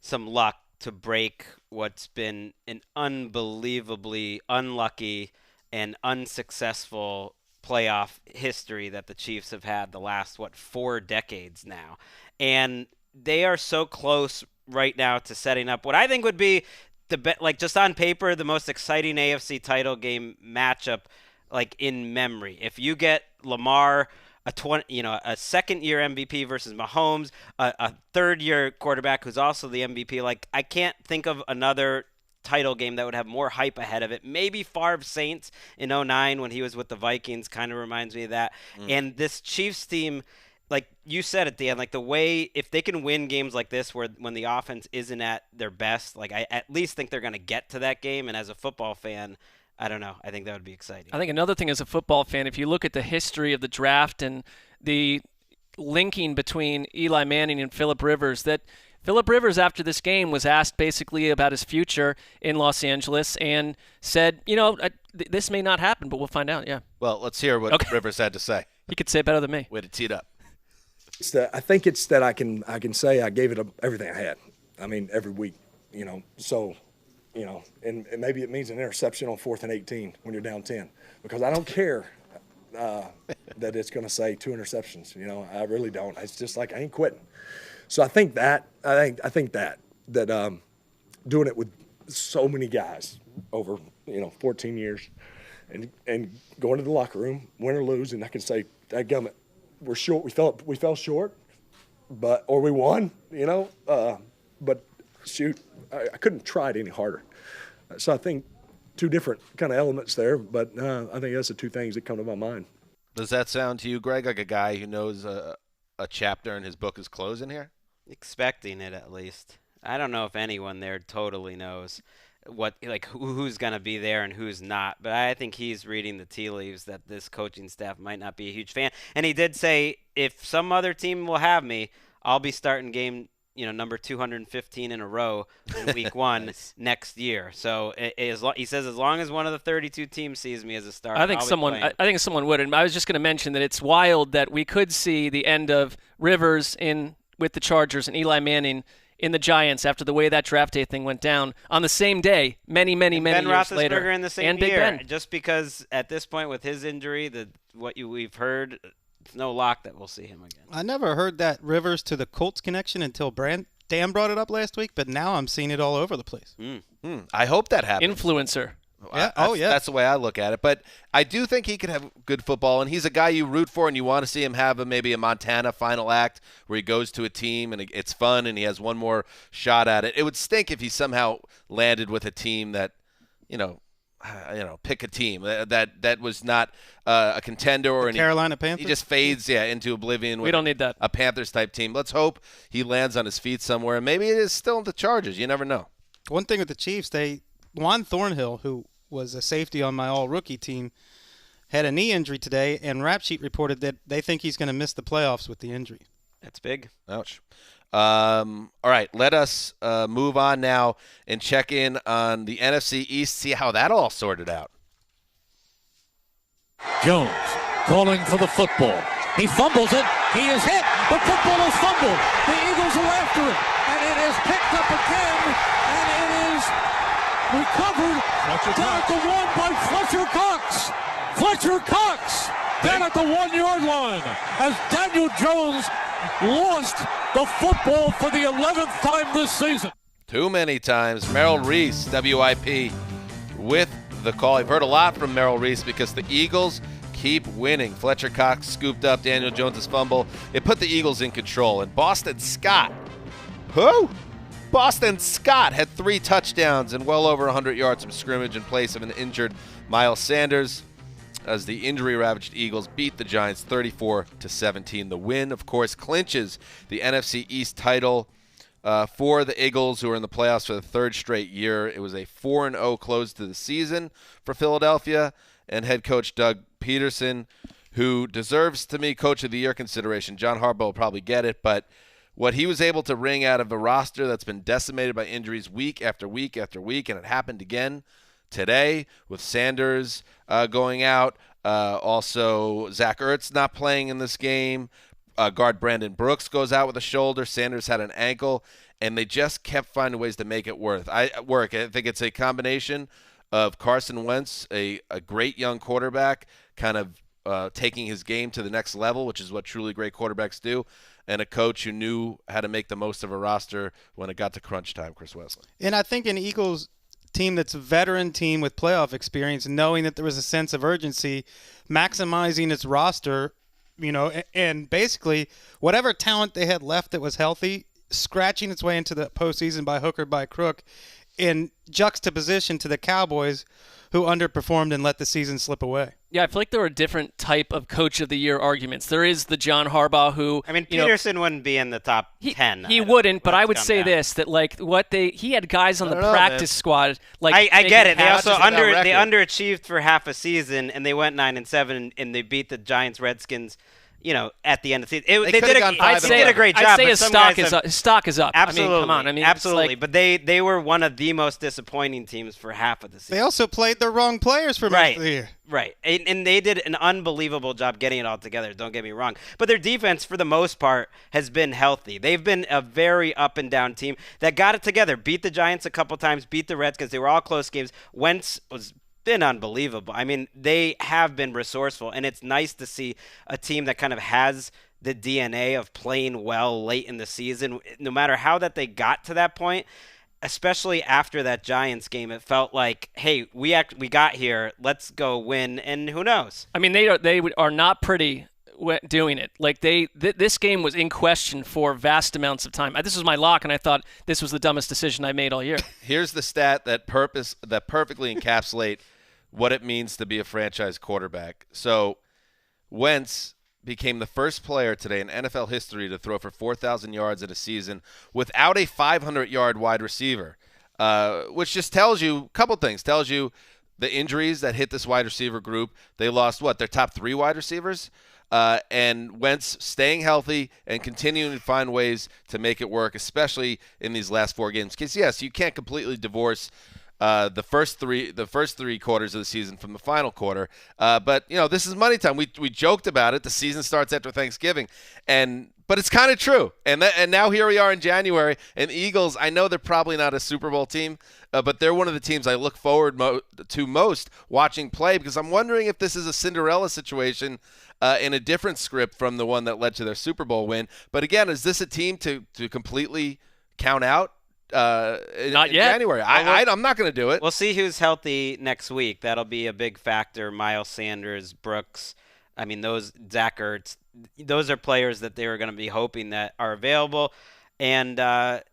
Speaker 1: some luck to break what's been an unbelievably unlucky and unsuccessful playoff history that the Chiefs have had the last, 4 decades now. And they are so close right now to setting up what I think would be just on paper, the most exciting AFC title game matchup like in memory. If you get Lamar, a second-year MVP versus Mahomes, a third-year quarterback who's also the MVP, like I can't think of another title game that would have more hype ahead of it. Maybe Favre Saints in 2009 when he was with the Vikings kind of reminds me of that. And this Chiefs team, like you said at the end, like the way, if they can win games like this when the offense isn't at their best, like I at least think they're going to get to that game. And as a football fan, I don't know. I think that would be exciting.
Speaker 3: I think another thing as a football fan, if you look at the history of the draft and the linking between Eli Manning and Phillip Rivers, that Phillip Rivers, after this game, was asked basically about his future in Los Angeles and said, this may not happen, but we'll find out, yeah.
Speaker 2: Well, let's hear what Rivers had to say.
Speaker 3: He could say it better than me.
Speaker 2: Way to tee it up.
Speaker 12: I think it's that I can say I gave it everything I had. I mean, every week, so, and maybe it means an interception on 4th and 18 when you're down 10, because I don't care that it's going to say 2 interceptions. I really don't. It's just like I ain't quitting. So I think that doing it with so many guys over 14 years, and going to the locker room, win or lose, and I can say, "Dadgummit, we're short. We fell short, or we won." But shoot, I couldn't try it any harder. So I think 2 different kind of elements there, but I think that's the 2 things that come to my mind.
Speaker 2: Does that sound to you, Greg, like a guy who knows a chapter in his book is closing here?
Speaker 1: Expecting it, at least. I don't know if anyone there totally knows who's going to be there and who's not, but I think he's reading the tea leaves that this coaching staff might not be a huge fan. And he did say, if some other team will have me, I'll be starting game number 215 in a row in week 1 next year. So he says as long as one of the 32 teams sees me as a starter,
Speaker 3: I think someone would. And I was just going to mention that it's wild that we could see the end of Rivers with the Chargers and Eli Manning in the Giants after the way that draft day thing went down on the same day, many years later.
Speaker 1: Ben Roethlisberger in the same
Speaker 3: year.
Speaker 1: Big Ben. Just because at this point with his injury, we've heard, it's no lock that we'll see him again.
Speaker 4: I never heard that Rivers to the Colts connection until Dan brought it up last week, but now I'm seeing it all over the place.
Speaker 2: I hope that happens.
Speaker 3: Influencer.
Speaker 4: Yeah.
Speaker 2: That's the way I look at it. But I do think he could have good football, and he's a guy you root for, and you want to see him have maybe a Montana final act where he goes to a team and it's fun and he has one more shot at it. It would stink if he somehow landed with a team that, pick a team that was not a contender or
Speaker 4: Carolina Panthers.
Speaker 2: He just fades into oblivion.
Speaker 3: We don't need that.
Speaker 2: A Panthers type team. Let's hope he lands on his feet somewhere. Maybe it is still the Chargers. You never know.
Speaker 4: One thing with the Chiefs, Juan Thornhill, who was a safety on my all-rookie team, had a knee injury today, and Rap Sheet reported that they think he's going to miss the playoffs with the injury.
Speaker 1: That's big.
Speaker 2: Ouch. All right, let us move on now and check in on the NFC East, see how that all sorted out.
Speaker 8: Jones calling for the football. He fumbles it. He is hit. The football is fumbled. The Eagles are after it, and it is picked up again, and it is recovered down at the 1 by Fletcher Cox. Fletcher Cox down at the 1-yard line as Daniel Jones lost the football for the 11th time this season.
Speaker 2: Too many times. Merrill Reese, WIP, with the call. I've heard a lot from Merrill Reese because the Eagles keep winning. Fletcher Cox scooped up Daniel Jones' fumble. It put the Eagles in control. And Boston Scott, Boston Scott had 3 touchdowns and well over 100 yards from scrimmage in place of an injured Miles Sanders as the injury-ravaged Eagles beat the Giants 34-17. The win, of course, clinches the NFC East title for the Eagles, who are in the playoffs for the 3rd straight year. It was a 4-0 close to the season for Philadelphia, and head coach Doug Peterson, who deserves, to me, Coach of the Year consideration. John Harbaugh will probably get it, but what he was able to wring out of a roster that's been decimated by injuries week after week after week, and it happened again today with Sanders going out. Also, Zach Ertz not playing in this game. Guard Brandon Brooks goes out with a shoulder. Sanders had an ankle, and they just kept finding ways to make it work. I think it's a combination of Carson Wentz, a great young quarterback, kind of taking his game to the next level, which is what truly great quarterbacks do, and a coach who knew how to make the most of a roster when it got to crunch time, Chris Wesley.
Speaker 4: And I think in Eagles team that's a veteran team with playoff experience, knowing that there was a sense of urgency, maximizing its roster, and basically whatever talent they had left that was healthy, scratching its way into the postseason by hook or by crook, in juxtaposition to the Cowboys, who underperformed and let the season slip away.
Speaker 3: Yeah, I feel like there are different type of Coach of the Year arguments. There is the John Harbaugh who...
Speaker 1: I mean, Peterson wouldn't be in the top 10.
Speaker 3: He wouldn't, but I would say this, that he had guys on the practice squad.
Speaker 1: I get it. They also they underachieved for half a season, and they went 9-7, and they beat the Giants, Redskins, at the end of the season. They did a great job.
Speaker 3: I'd say his stock is up.
Speaker 1: Absolutely.
Speaker 3: I mean, come on.
Speaker 1: Absolutely. But they were one of the most disappointing teams for half of the season.
Speaker 4: They also played the wrong players for most of the year.
Speaker 1: Right. And they did an unbelievable job getting it all together, don't get me wrong. But their defense, for the most part, has been healthy. They've been a very up-and-down team that got it together, beat the Giants a couple times, beat the Redskins. They were all close games. Wentz was been unbelievable. I mean, they have been resourceful, and it's nice to see a team that kind of has the DNA of playing well late in the season. No matter how that they got to that point, especially after that Giants game, it felt like, hey, we got here, let's go win, and who knows?
Speaker 3: I mean, they are not pretty doing it. Like this game was in question for vast amounts of time. This was my lock, and I thought this was the dumbest decision I made all year.
Speaker 2: Here's the stat that perfectly encapsulate what it means to be a franchise quarterback. So Wentz became the first player today in NFL history to throw for 4,000 yards in a season without a 500-yard wide receiver, which just tells you a couple things. Tells you the injuries that hit this wide receiver group. They lost, their top 3 wide receivers? And Wentz staying healthy and continuing to find ways to make it work, especially in these last 4 games. Because, yes, you can't completely divorce the first three quarters of the season from the final quarter. But this is money time. We joked about it. The season starts after Thanksgiving, but it's kind of true. And now here we are in January, and the Eagles, I know they're probably not a Super Bowl team, but they're one of the teams I look forward to most watching play, because I'm wondering if this is a Cinderella situation in a different script from the one that led to their Super Bowl win. But again, is this a team to completely count out?
Speaker 3: Not yet.
Speaker 2: January. I'm not going to do it.
Speaker 1: We'll see who's healthy next week. That'll be a big factor. Miles Sanders, Brooks. I mean, Zach Ertz. Those are players that they were going to be hoping that are available. And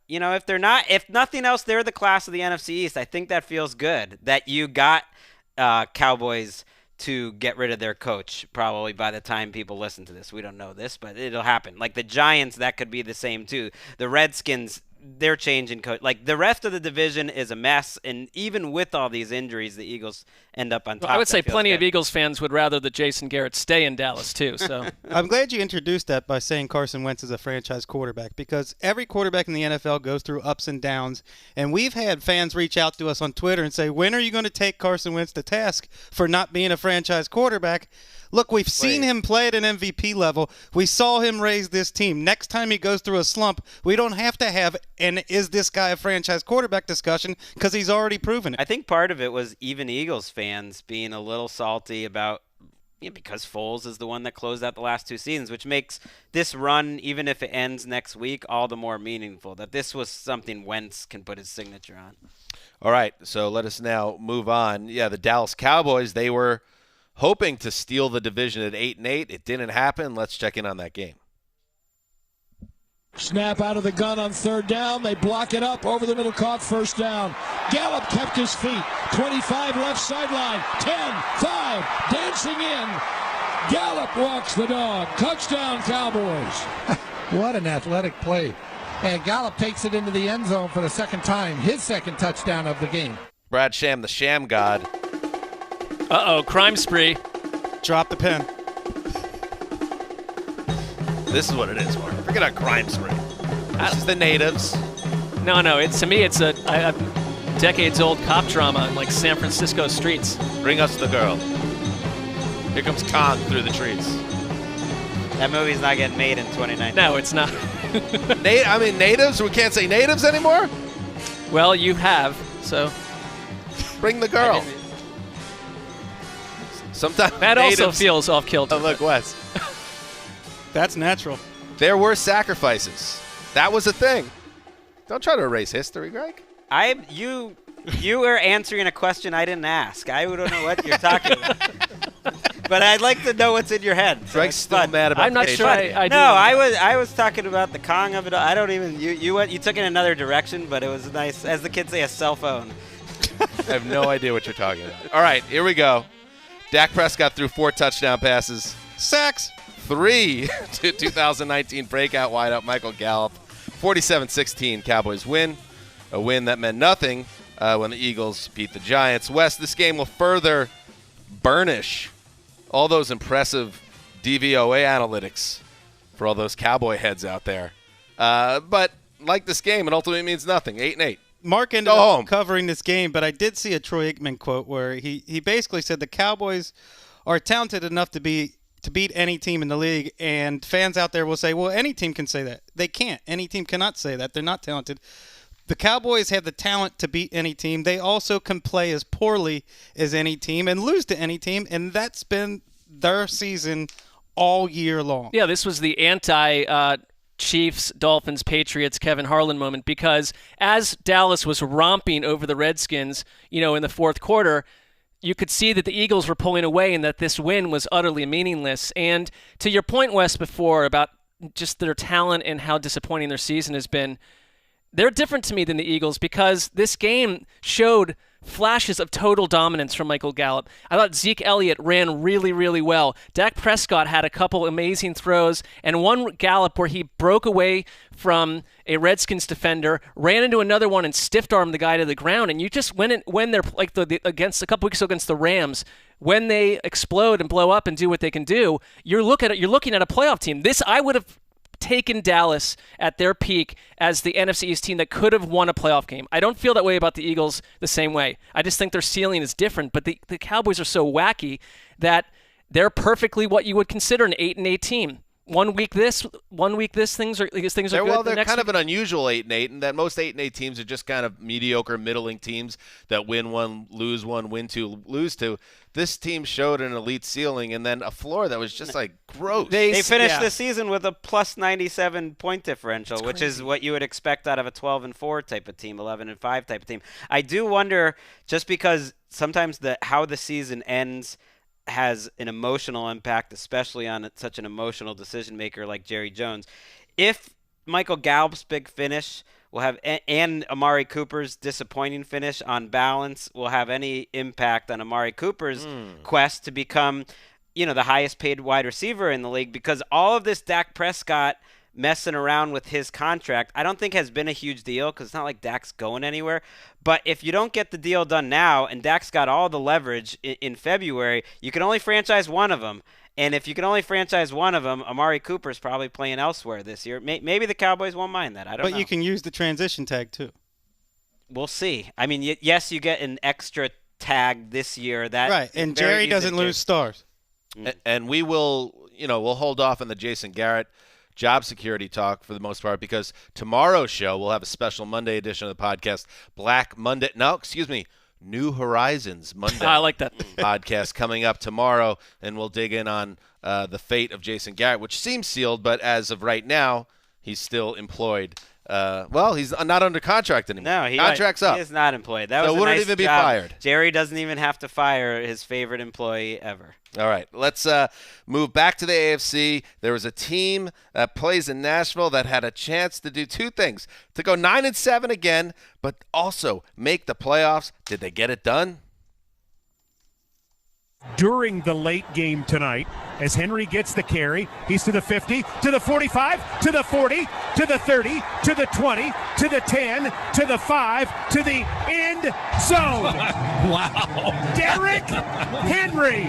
Speaker 1: if they're not, if nothing else, they're the class of the NFC East. I think that feels good that you got Cowboys to get rid of their coach probably by the time people listen to this. We don't know this, but it'll happen. Like the Giants, that could be the same too. The Redskins, they're changing coach. Like the rest of the division is a mess, and even with all these injuries, the Eagles end up on top.
Speaker 3: I would say plenty of Eagles fans would rather that Jason Garrett stay in Dallas too. So
Speaker 4: I'm glad you introduced that by saying Carson Wentz is a franchise quarterback, because every quarterback in the NFL goes through ups and downs, and we've had fans reach out to us on Twitter and say, when are you going to take Carson Wentz to task for not being a franchise quarterback? Look, we've seen him play at an MVP level. We saw him raise this team. Next time he goes through a slump, we don't have to have an is this guy a franchise quarterback discussion, because he's already proven it.
Speaker 1: I think part of it was even Eagles fans being a little salty about because Foles is the one that closed out the last 2 seasons, which makes this run, even if it ends next week, all the more meaningful, that this was something Wentz can put his signature on.
Speaker 2: All right, so let us now move on. Yeah, the Dallas Cowboys, they were hoping to steal the division at 8-8. It didn't happen. Let's check in on that game.
Speaker 8: Snap out of the gun on 3rd down. They block it up over the middle, caught 1st down. Gallup kept his feet. 25 left sideline. 10, 5, dancing in. Gallup walks the dog. Touchdown, Cowboys.
Speaker 5: What an athletic play. And Gallup takes it into the end zone for the 2nd time. His 2nd touchdown of the game.
Speaker 2: Brad Sham, the Sham God.
Speaker 3: Uh-oh, crime spree.
Speaker 4: Drop the pen.
Speaker 2: This is what it is, Mark. Forget about crime spree. This is the natives.
Speaker 3: No, to me it's a decades-old cop drama in like San Francisco streets.
Speaker 2: Bring us the girl. Here comes Kong through the trees.
Speaker 1: That movie's not getting made in 2019.
Speaker 3: No, it's not.
Speaker 2: Natives? We can't say natives anymore?
Speaker 3: Well, you have, so.
Speaker 2: Bring the girl. Sometimes
Speaker 3: that
Speaker 2: natives
Speaker 3: also feels off-kilter.
Speaker 2: Oh, look, Wes.
Speaker 4: That's natural.
Speaker 2: There were sacrifices. That was a thing. Don't try to erase history, Greg.
Speaker 1: You You were answering a question I didn't ask. I don't know what you're talking about. But I'd like to know what's in your head.
Speaker 2: Greg's still mad about
Speaker 3: I'm not sure I do.
Speaker 1: No, I was talking about the Kong of it all. I don't even you took it in another direction, but it was nice, as the kids say, a cell phone.
Speaker 2: I have no idea what you're talking about. All right, here we go. Dak Prescott threw 4 touchdown passes.
Speaker 4: Sacks.
Speaker 2: 3 to 2019 breakout wideout Michael Gallup. 47-16 Cowboys win. A win that meant nothing when the Eagles beat the Giants. Wes, this game will further burnish all those impressive DVOA analytics for all those Cowboy heads out there. But like this game, it ultimately means nothing. 8-8.
Speaker 4: Mark ended up covering this game, but I did see a Troy Aikman quote where he basically said the Cowboys are talented enough to beat any team in the league, and fans out there will say, well, any team can say that. They can't. Any team cannot say that. They're not talented. The Cowboys have the talent to beat any team. They also can play as poorly as any team and lose to any team, and that's been their season all year long.
Speaker 3: Yeah, this was the Chiefs, Dolphins, Patriots, Kevin Harlan moment, because as Dallas was romping over the Redskins, in the fourth quarter, you could see that the Eagles were pulling away and that this win was utterly meaningless. And to your point, Wes, before about just their talent and how disappointing their season has been, they're different to me than the Eagles because this game showed flashes of total dominance from Michael Gallup. I thought Zeke Elliott ran really, really well. Dak Prescott had a couple amazing throws, and one Gallup where he broke away from a Redskins defender, ran into another one, and stiff-armed the guy to the ground. And you just when they're like against a couple weeks ago against the Rams, when they explode and blow up and do what they can do, you're looking at a playoff team. This I would have taken Dallas at their peak as the NFC East team that could have won a playoff game. I don't feel that way about the Eagles the same way. I just think their ceiling is different, but the Cowboys are so wacky that they're perfectly what you would consider an 8-8 team. One week things are good.
Speaker 2: Well, they're kind of an unusual 8-8, and that most 8-8 teams are just kind of mediocre, middling teams that win one, lose one, win two, lose two. This team showed an elite ceiling and then a floor that was just like gross.
Speaker 1: They finished the season with a plus 97 point differential, which is what you would expect out of a 12-4 type of team, 11-5 type of team. I do wonder, just because sometimes how the season ends has an emotional impact, especially on such an emotional decision maker like Jerry Jones. If Michael Gallup's big finish will have, and Amari Cooper's disappointing finish on balance will have any impact on Amari Cooper's quest to become, the highest paid wide receiver in the league, because all of this Dak Prescott messing around with his contract, I don't think has been a huge deal because it's not like Dak's going anywhere. But if you don't get the deal done now, and Dak's got all the leverage in February, you can only franchise one of them. And if you can only franchise one of them, Amari Cooper's probably playing elsewhere this year. Maybe the Cowboys won't mind that. I don't know.
Speaker 4: But you can use the transition tag too.
Speaker 1: We'll see. I mean, yes, you get an extra tag this year.
Speaker 4: Right, and Jerry doesn't lose stars.
Speaker 2: And we will, we'll hold off on the Jason Garrett job security talk for the most part, because tomorrow's show we'll have a special Monday edition of the podcast, New Horizons Monday.
Speaker 3: I like that
Speaker 2: podcast coming up tomorrow, and we'll dig in on the fate of Jason Garrett, which seems sealed, but as of right now, he's still employed. He's not under contract anymore.
Speaker 1: No,
Speaker 2: contract's up.
Speaker 1: He is not employed. That
Speaker 2: so
Speaker 1: was a
Speaker 2: wouldn't
Speaker 1: nice
Speaker 2: even be
Speaker 1: job.
Speaker 2: fired.
Speaker 1: Jerry doesn't even have to fire his favorite employee ever.
Speaker 2: All right, let's move back to the AFC. There was a team that plays in Nashville that had a chance to do two things: to go 9-7 again, but also make the playoffs. Did they get it done?
Speaker 13: During the late game tonight, as Henry gets the carry, he's to the 50, to the 45, to the 40, to the 30, to the 20, to the 10, to the 5, to the end zone.
Speaker 8: Wow.
Speaker 13: Derrick Henry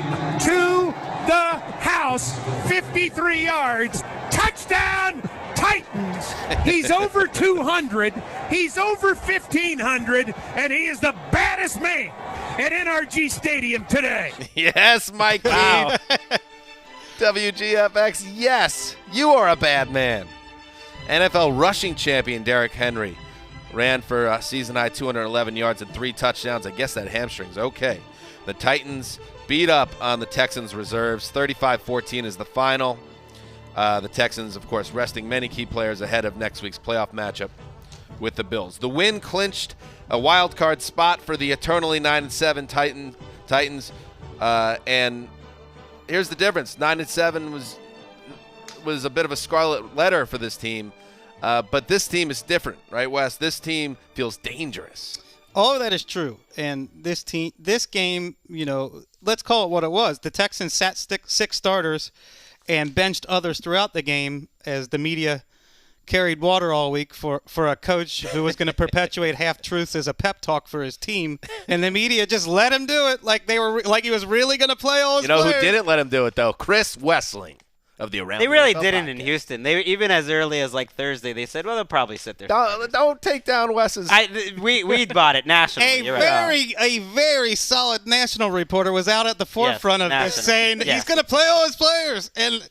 Speaker 13: to the house, 53 yards, touchdown Titans. He's over 200, he's over 1,500, and he is the baddest man at NRG Stadium today.
Speaker 2: Yes, Mikey. Wow. WGFX, yes, you are a bad man. NFL rushing champion Derrick Henry ran for a season-high 211 yards and 3 touchdowns. I guess that hamstring's okay. The Titans beat up on the Texans' reserves. 35-14 is the final. The Texans, of course, resting many key players ahead of next week's playoff matchup with the Bills. The win clinched a wild card spot for the eternally 9-7 Titans. And here's the difference: 9-7 was a bit of a scarlet letter for this team, but this team is different, right, Wes? This team feels dangerous.
Speaker 4: All of that is true, and this game, let's call it what it was. The Texans sat 6 starters and benched others throughout the game as the media carried water all week for a coach who was going to perpetuate half-truths as a pep talk for his team, and the media just let him do it like he was really going to play all his players.
Speaker 2: Who didn't let him do it, though? Chris Wessling of the Around.
Speaker 1: They really
Speaker 2: the NFL
Speaker 1: didn't
Speaker 2: podcast.
Speaker 1: in Houston. They even as early as Thursday, they said, well, they'll probably sit there.
Speaker 2: Don't take down Wes's.
Speaker 1: We bought it nationally.
Speaker 4: A very solid national reporter was out at the forefront of this, saying he's going to play all his players, and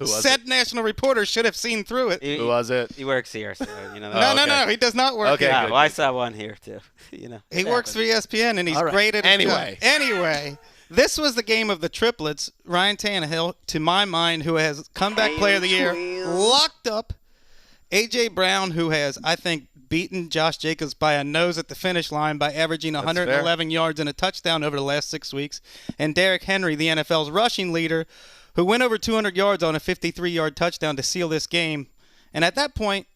Speaker 4: said national reporter should have seen through it.
Speaker 2: Who was it?
Speaker 1: He works here, so
Speaker 4: No, he does not work.
Speaker 2: Okay,
Speaker 4: here.
Speaker 1: Well, I saw one here too.
Speaker 4: He works for ESPN, and he's great at his job. Anyway. This was the game of the triplets. Ryan Tannehill, to my mind, who has comeback player of the year, locked up. A.J. Brown, who has, I think, beaten Josh Jacobs by a nose at the finish line by averaging 111 yards and a touchdown over the last 6 weeks. And Derrick Henry, the NFL's rushing leader, who went over 200 yards on a 53-yard touchdown to seal this game. And at that point,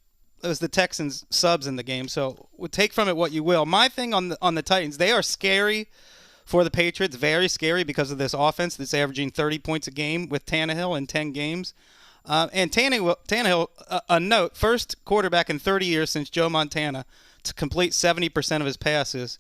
Speaker 4: it was the Texans subs in the game. So we'll take from it what you will. My thing on the Titans, they are scary for the Patriots, very scary because of this offense that's averaging 30 points a game with Tannehill in 10 games. And Tannehill, a note, first quarterback in 30 years since Joe Montana to complete 70% of his passes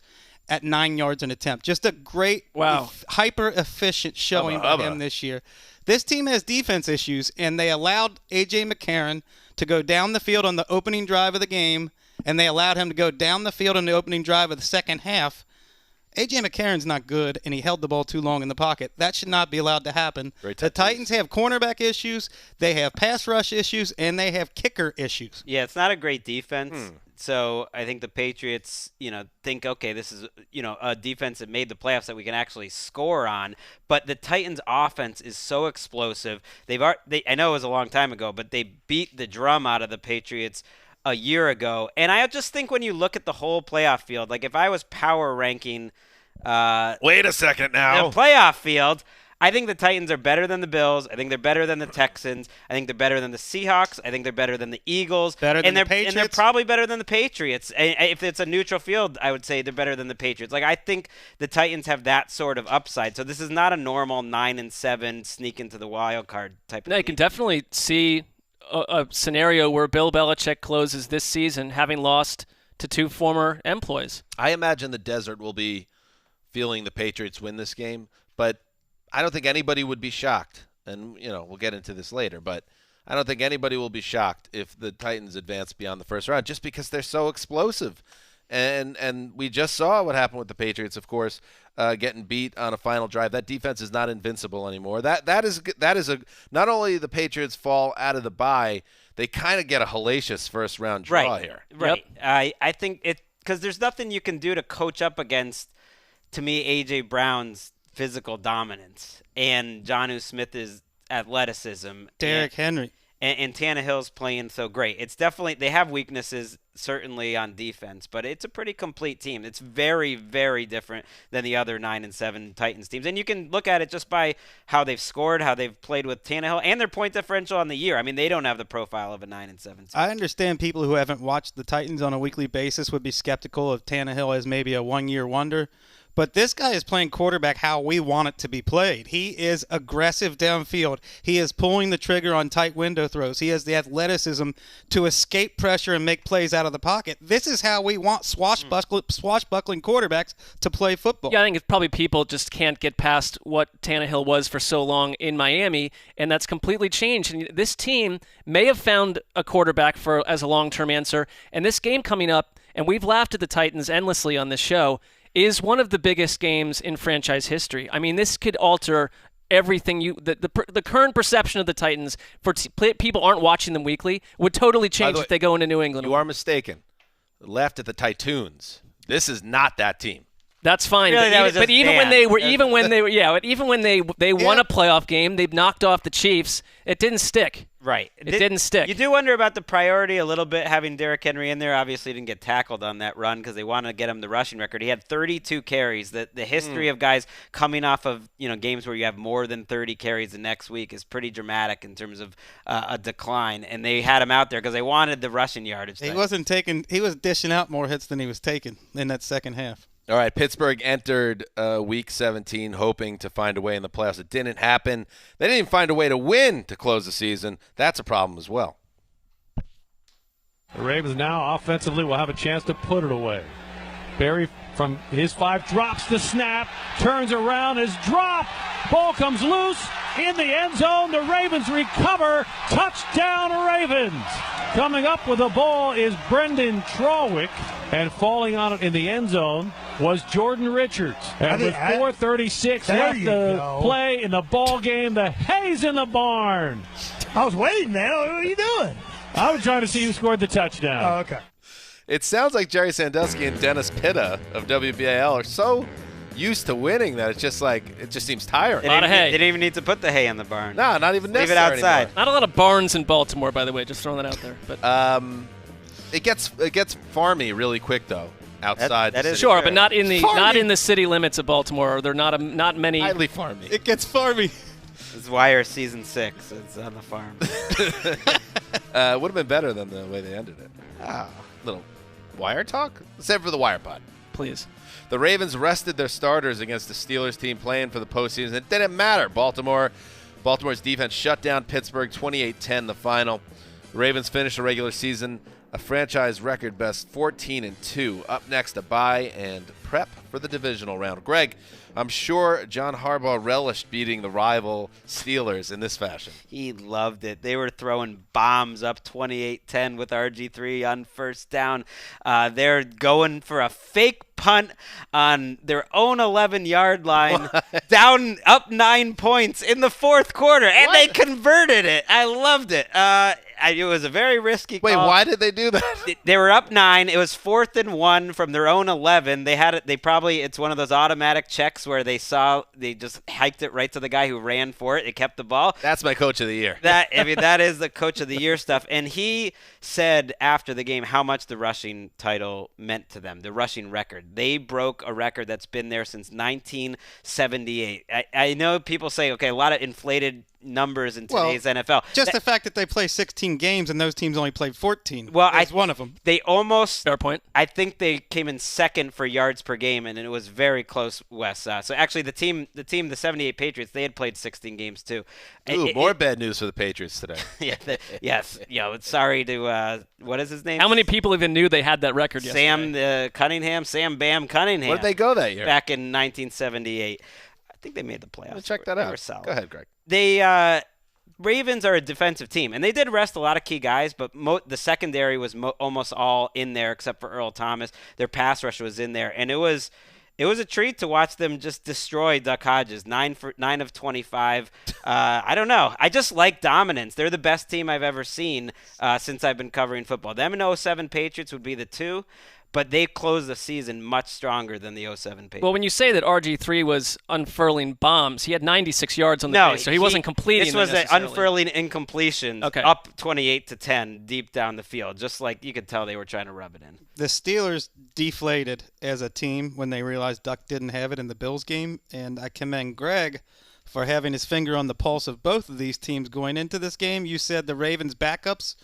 Speaker 4: at 9 yards an attempt. Just a great, hyper-efficient showing by him this year. This team has defense issues, and they allowed A.J. McCarron to go down the field on the opening drive of the game, and they allowed him to go down the field on the opening drive of the second half. A.J. McCarron's not good, and he held the ball too long in the pocket. That should not be allowed to happen. The Titans have cornerback issues, they have pass rush issues, and they have kicker issues.
Speaker 1: Yeah, it's not a great defense. So I think the Patriots, think, okay, this is, a defense that made the playoffs that we can actually score on. But the Titans' offense is so explosive. I know it was a long time ago, but they beat the drum out of the Patriots a year ago. And I just think when you look at the whole playoff field, like if I was power ranking
Speaker 2: wait a second now.
Speaker 1: the playoff field, I think the Titans are better than the Bills. I think they're better than the Texans. I think they're better than the Seahawks. I think they're better than the Eagles.
Speaker 4: Better than the Patriots?
Speaker 1: And they're probably better than the Patriots. If it's a neutral field, I would say they're better than the Patriots. Like, I think the Titans have that sort of upside. So this is not a normal 9-7 sneak into the wild card type of
Speaker 3: No, you can definitely see a scenario where Bill Belichick closes this season having lost to 2 former employees.
Speaker 2: I imagine the desert will be feeling the Patriots win this game, but I don't think anybody would be shocked. And, we'll get into this later, but I don't think anybody will be shocked if the Titans advance beyond the first round just because they're so explosive. And we just saw what happened with the Patriots, of course, getting beat on a final drive. That defense is not invincible anymore. That is not only the Patriots fall out of the bye, they kind of get a hellacious first round draw here.
Speaker 1: Right. Yep. I think because there's nothing you can do to coach up against, to me, A.J. Brown's physical dominance and Jonnu Smith's athleticism.
Speaker 4: Derrick Henry.
Speaker 1: And Tannehill's playing so great. It's definitely, they have weaknesses certainly on defense, but it's a pretty complete team. It's very, very different than the other 9-7 Titans teams. And you can look at it just by how they've scored, how they've played with Tannehill, and their point differential on the year. I mean, they don't have the profile of a 9-7 team.
Speaker 4: I understand people who haven't watched the Titans on a weekly basis would be skeptical of Tannehill as maybe a one-year wonder. But this guy is playing quarterback how we want it to be played. He is aggressive downfield. He is pulling the trigger on tight window throws. He has the athleticism to escape pressure and make plays out of the pocket. This is how we want swashbuckling quarterbacks to play football.
Speaker 3: Yeah, I think it's probably people just can't get past what Tannehill was for so long in Miami, and that's completely changed. And this team may have found a quarterback as a long-term answer, and this game coming up, and we've laughed at the Titans endlessly on this show, is one of the biggest games in franchise history. I mean, this could alter everything. The current perception of the Titans for people aren't watching them weekly would totally change if they go into New England.
Speaker 2: You are mistaken. Left at the Titans. This is not that team.
Speaker 3: That's fine.
Speaker 1: Really,
Speaker 3: but even when they won a playoff game, they've knocked off the Chiefs. It didn't stick.
Speaker 1: Right.
Speaker 3: It didn't stick.
Speaker 1: You do wonder about the priority a little bit, having Derrick Henry in there. Obviously, didn't get tackled on that run because they wanted to get him the rushing record. He had 32 carries. The history of guys coming off of games where you have more than 30 carries the next week is pretty dramatic in terms of a decline. And they had him out there because they wanted the rushing yardage.
Speaker 4: He wasn't taking. He was dishing out more hits than he was taking in that second half.
Speaker 2: All right, Pittsburgh entered Week 17 hoping to find a way in the playoffs. It didn't happen. They didn't even find a way to win to close the season. That's a problem as well.
Speaker 14: The Ravens now offensively will have a chance to put it away. Barry from his 5 drops the snap, turns around, is dropped. Ball comes loose in the end zone. The Ravens recover. Touchdown, Ravens. Coming up with the ball is Brendan Trawick, and falling on it in the end zone was Jordan Richards. And with 4:36 left to play in the ball game, the hay's in the barn.
Speaker 13: I was waiting, man. What are you doing?
Speaker 14: I was trying to see who scored the touchdown.
Speaker 13: Oh, okay.
Speaker 2: It sounds like Jerry Sandusky and Dennis Pitta of WBAL are so used to winning that it's just it just seems tiring.
Speaker 3: A lot of hay.
Speaker 1: They didn't even need to put the hay in the barn.
Speaker 2: No, not even
Speaker 1: Leave it
Speaker 2: necessary
Speaker 1: outside.
Speaker 2: anymore.
Speaker 3: Not a lot of barns in Baltimore, by the way. Just throwing that out there. But
Speaker 2: it gets farmy really quick though. Outside,
Speaker 1: that is
Speaker 3: sure,
Speaker 1: true.
Speaker 3: but not in
Speaker 4: Farming.
Speaker 3: the city limits of Baltimore. There are not many.
Speaker 2: Highly farmy.
Speaker 4: It gets farmy.
Speaker 1: This is Wire season 6. It's on the farm.
Speaker 2: Would have been better than the way they ended it. Little wire talk? Except for the wire pod.
Speaker 3: Please.
Speaker 2: The Ravens rested their starters against the Steelers team playing for the postseason. It didn't matter. Baltimore's defense shut down Pittsburgh 28-10 the final. The Ravens finished the regular season a franchise record best 14-2. Up next, a bye and prep for the divisional round. Greg, I'm sure John Harbaugh relished beating the rival Steelers in this fashion.
Speaker 1: He loved it. They were throwing bombs up 28-10 with RG3 on first down. They're going for a fake punt on their own 11-yard line, down up 9 points in the fourth quarter, and they converted it. I loved it. It was a very risky call.
Speaker 2: Wait, why did they do that?
Speaker 1: They were up 9. It was 4th and 1 from their own 11. They had it. It's one of those automatic checks where they just hiked it right to the guy who ran for it. It kept the ball.
Speaker 2: That's my coach of the year.
Speaker 1: That is the coach of the year stuff. And he said after the game how much the rushing title meant to them, the rushing record. They broke a record that's been there since 1978. I know people say, okay, a lot of inflated numbers in today's NFL.
Speaker 4: Just the fact that they play 16 games and those teams only played 14.
Speaker 1: Well,
Speaker 4: one of them.
Speaker 1: They almost.
Speaker 3: Fair point.
Speaker 1: I think they came in second for yards per game, and it was very close, Wes. So actually, the 78 Patriots, they had played 16 games too.
Speaker 2: Ooh, more bad news for the Patriots today.
Speaker 1: Yes. Sorry to what is his name?
Speaker 3: How many people even knew they had that record yesterday?
Speaker 1: Sam Bam Cunningham.
Speaker 2: Where did they go that year?
Speaker 1: Back in 1978. I think they made the playoffs.
Speaker 2: Check that out. Go ahead, Greg.
Speaker 1: They Ravens are a defensive team, and they did rest a lot of key guys, but the secondary was almost all in there except for Earl Thomas. Their pass rush was in there, and it was a treat to watch them just destroy Duck Hodges. 9 of 25. I don't know. I just like dominance. They're the best team I've ever seen since I've been covering football. Them and 07 Patriots would be the two. But they closed the season much stronger than the 07 Patriots.
Speaker 3: Well, when you say that RG3 was unfurling bombs, he had 96 yards on the day, so he wasn't completing.
Speaker 1: This was an unfurling incompletion, up 28-10 deep down the field, just like you could tell they were trying to rub it in.
Speaker 4: The Steelers deflated as a team when they realized Duck didn't have it in the Bills game, and I commend Greg for having his finger on the pulse of both of these teams going into this game. You said the Ravens' backups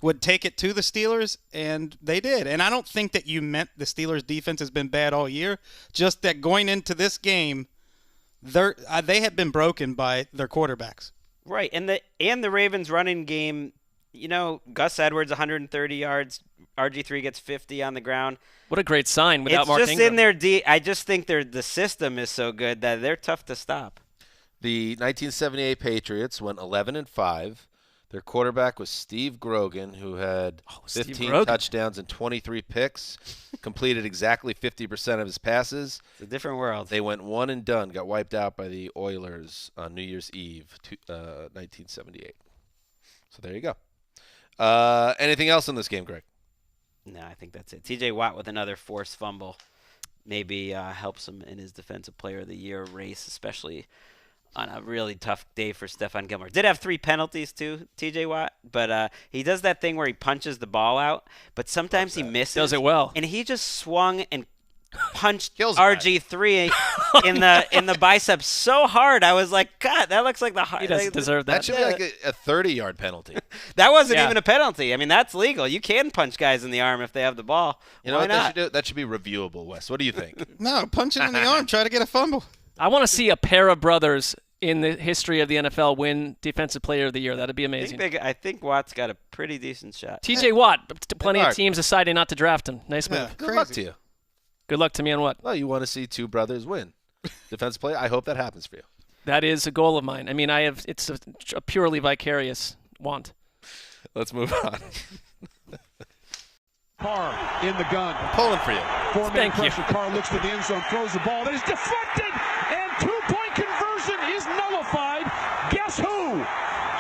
Speaker 4: would take it to the Steelers, and they did. And I don't think that you meant the Steelers' defense has been bad all year, just that going into this game, they had been broken by their quarterbacks.
Speaker 1: Right, and the Ravens' running game, Gus Edwards, 130 yards, RG3 gets 50 on the ground.
Speaker 3: What a great sign without Mark
Speaker 1: Ingram. It's just in their I just think the system is so good that they're tough to stop.
Speaker 2: The 1978 Patriots went 11-5. Their quarterback was Steve Grogan, who had 15 touchdowns and 23 picks, completed exactly 50% of his passes.
Speaker 1: It's a different world.
Speaker 2: They went one and done, got wiped out by the Oilers on New Year's Eve, 1978. So there you go. Anything else in this game, Greg?
Speaker 1: No, I think that's it. TJ Watt with another forced fumble maybe helps him in his Defensive Player of the Year race, especially on a really tough day for Stephon Gilmore. Did have 3 penalties too, TJ Watt, but he does that thing where he punches the ball out, but sometimes he misses.
Speaker 3: Does it well.
Speaker 1: And he just swung and punched RG3 in the biceps so hard. I was like, God, that looks like the hard.
Speaker 3: He doesn't deserve that.
Speaker 2: That should be like a 30-yard penalty.
Speaker 1: That wasn't even a penalty. I mean, that's legal. You can punch guys in the arm if they have the ball.
Speaker 2: You know
Speaker 1: Why
Speaker 2: what
Speaker 1: not?
Speaker 2: they should do? That should be reviewable, Wes. What do you think?
Speaker 4: No, punch him in the arm. Try to get a fumble.
Speaker 3: I want to see a pair of brothers in the history of the NFL win Defensive Player of the Year. That'd be amazing.
Speaker 1: I think Watt's got a pretty decent shot.
Speaker 3: TJ Watt, plenty of teams deciding not to draft him. Nice move.
Speaker 2: Good luck to you.
Speaker 3: Good luck to me on what?
Speaker 2: Well, you want to see 2 brothers win. Defensive player. I hope that happens for you.
Speaker 3: That is a goal of mine. I mean, it's a purely vicarious want.
Speaker 2: Let's move on.
Speaker 6: Carr in the gun.
Speaker 2: Pulling for you.
Speaker 6: 4-man pressure. Carr looks to the end zone, throws the ball. That is deflected, and 2-point conversion is nullified. Guess who?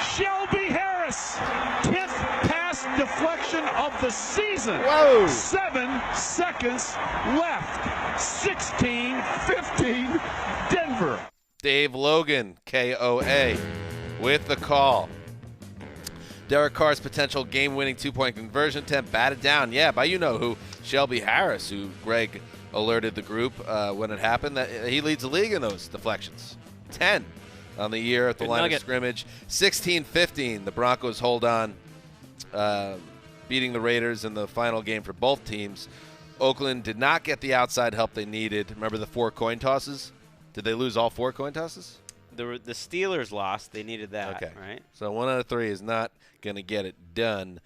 Speaker 6: Shelby Harris. 10th pass deflection of the season.
Speaker 2: Whoa.
Speaker 6: 7 seconds left. 16-15 Denver.
Speaker 2: Dave Logan, KOA, with the call. Derek Carr's potential game-winning 2-point conversion attempt batted down. Yeah, by you-know-who, Shelby Harris, who Greg alerted the group when it happened. That he leads the league in those deflections. 10 on the year at the line of scrimmage. 16-15, the Broncos hold on, beating the Raiders in the final game for both teams. Oakland did not get the outside help they needed. Remember the 4 coin tosses? Did they lose all 4 coin tosses?
Speaker 1: The Steelers lost. They needed that, right?
Speaker 2: So 1 out of 3 is not going to get it done.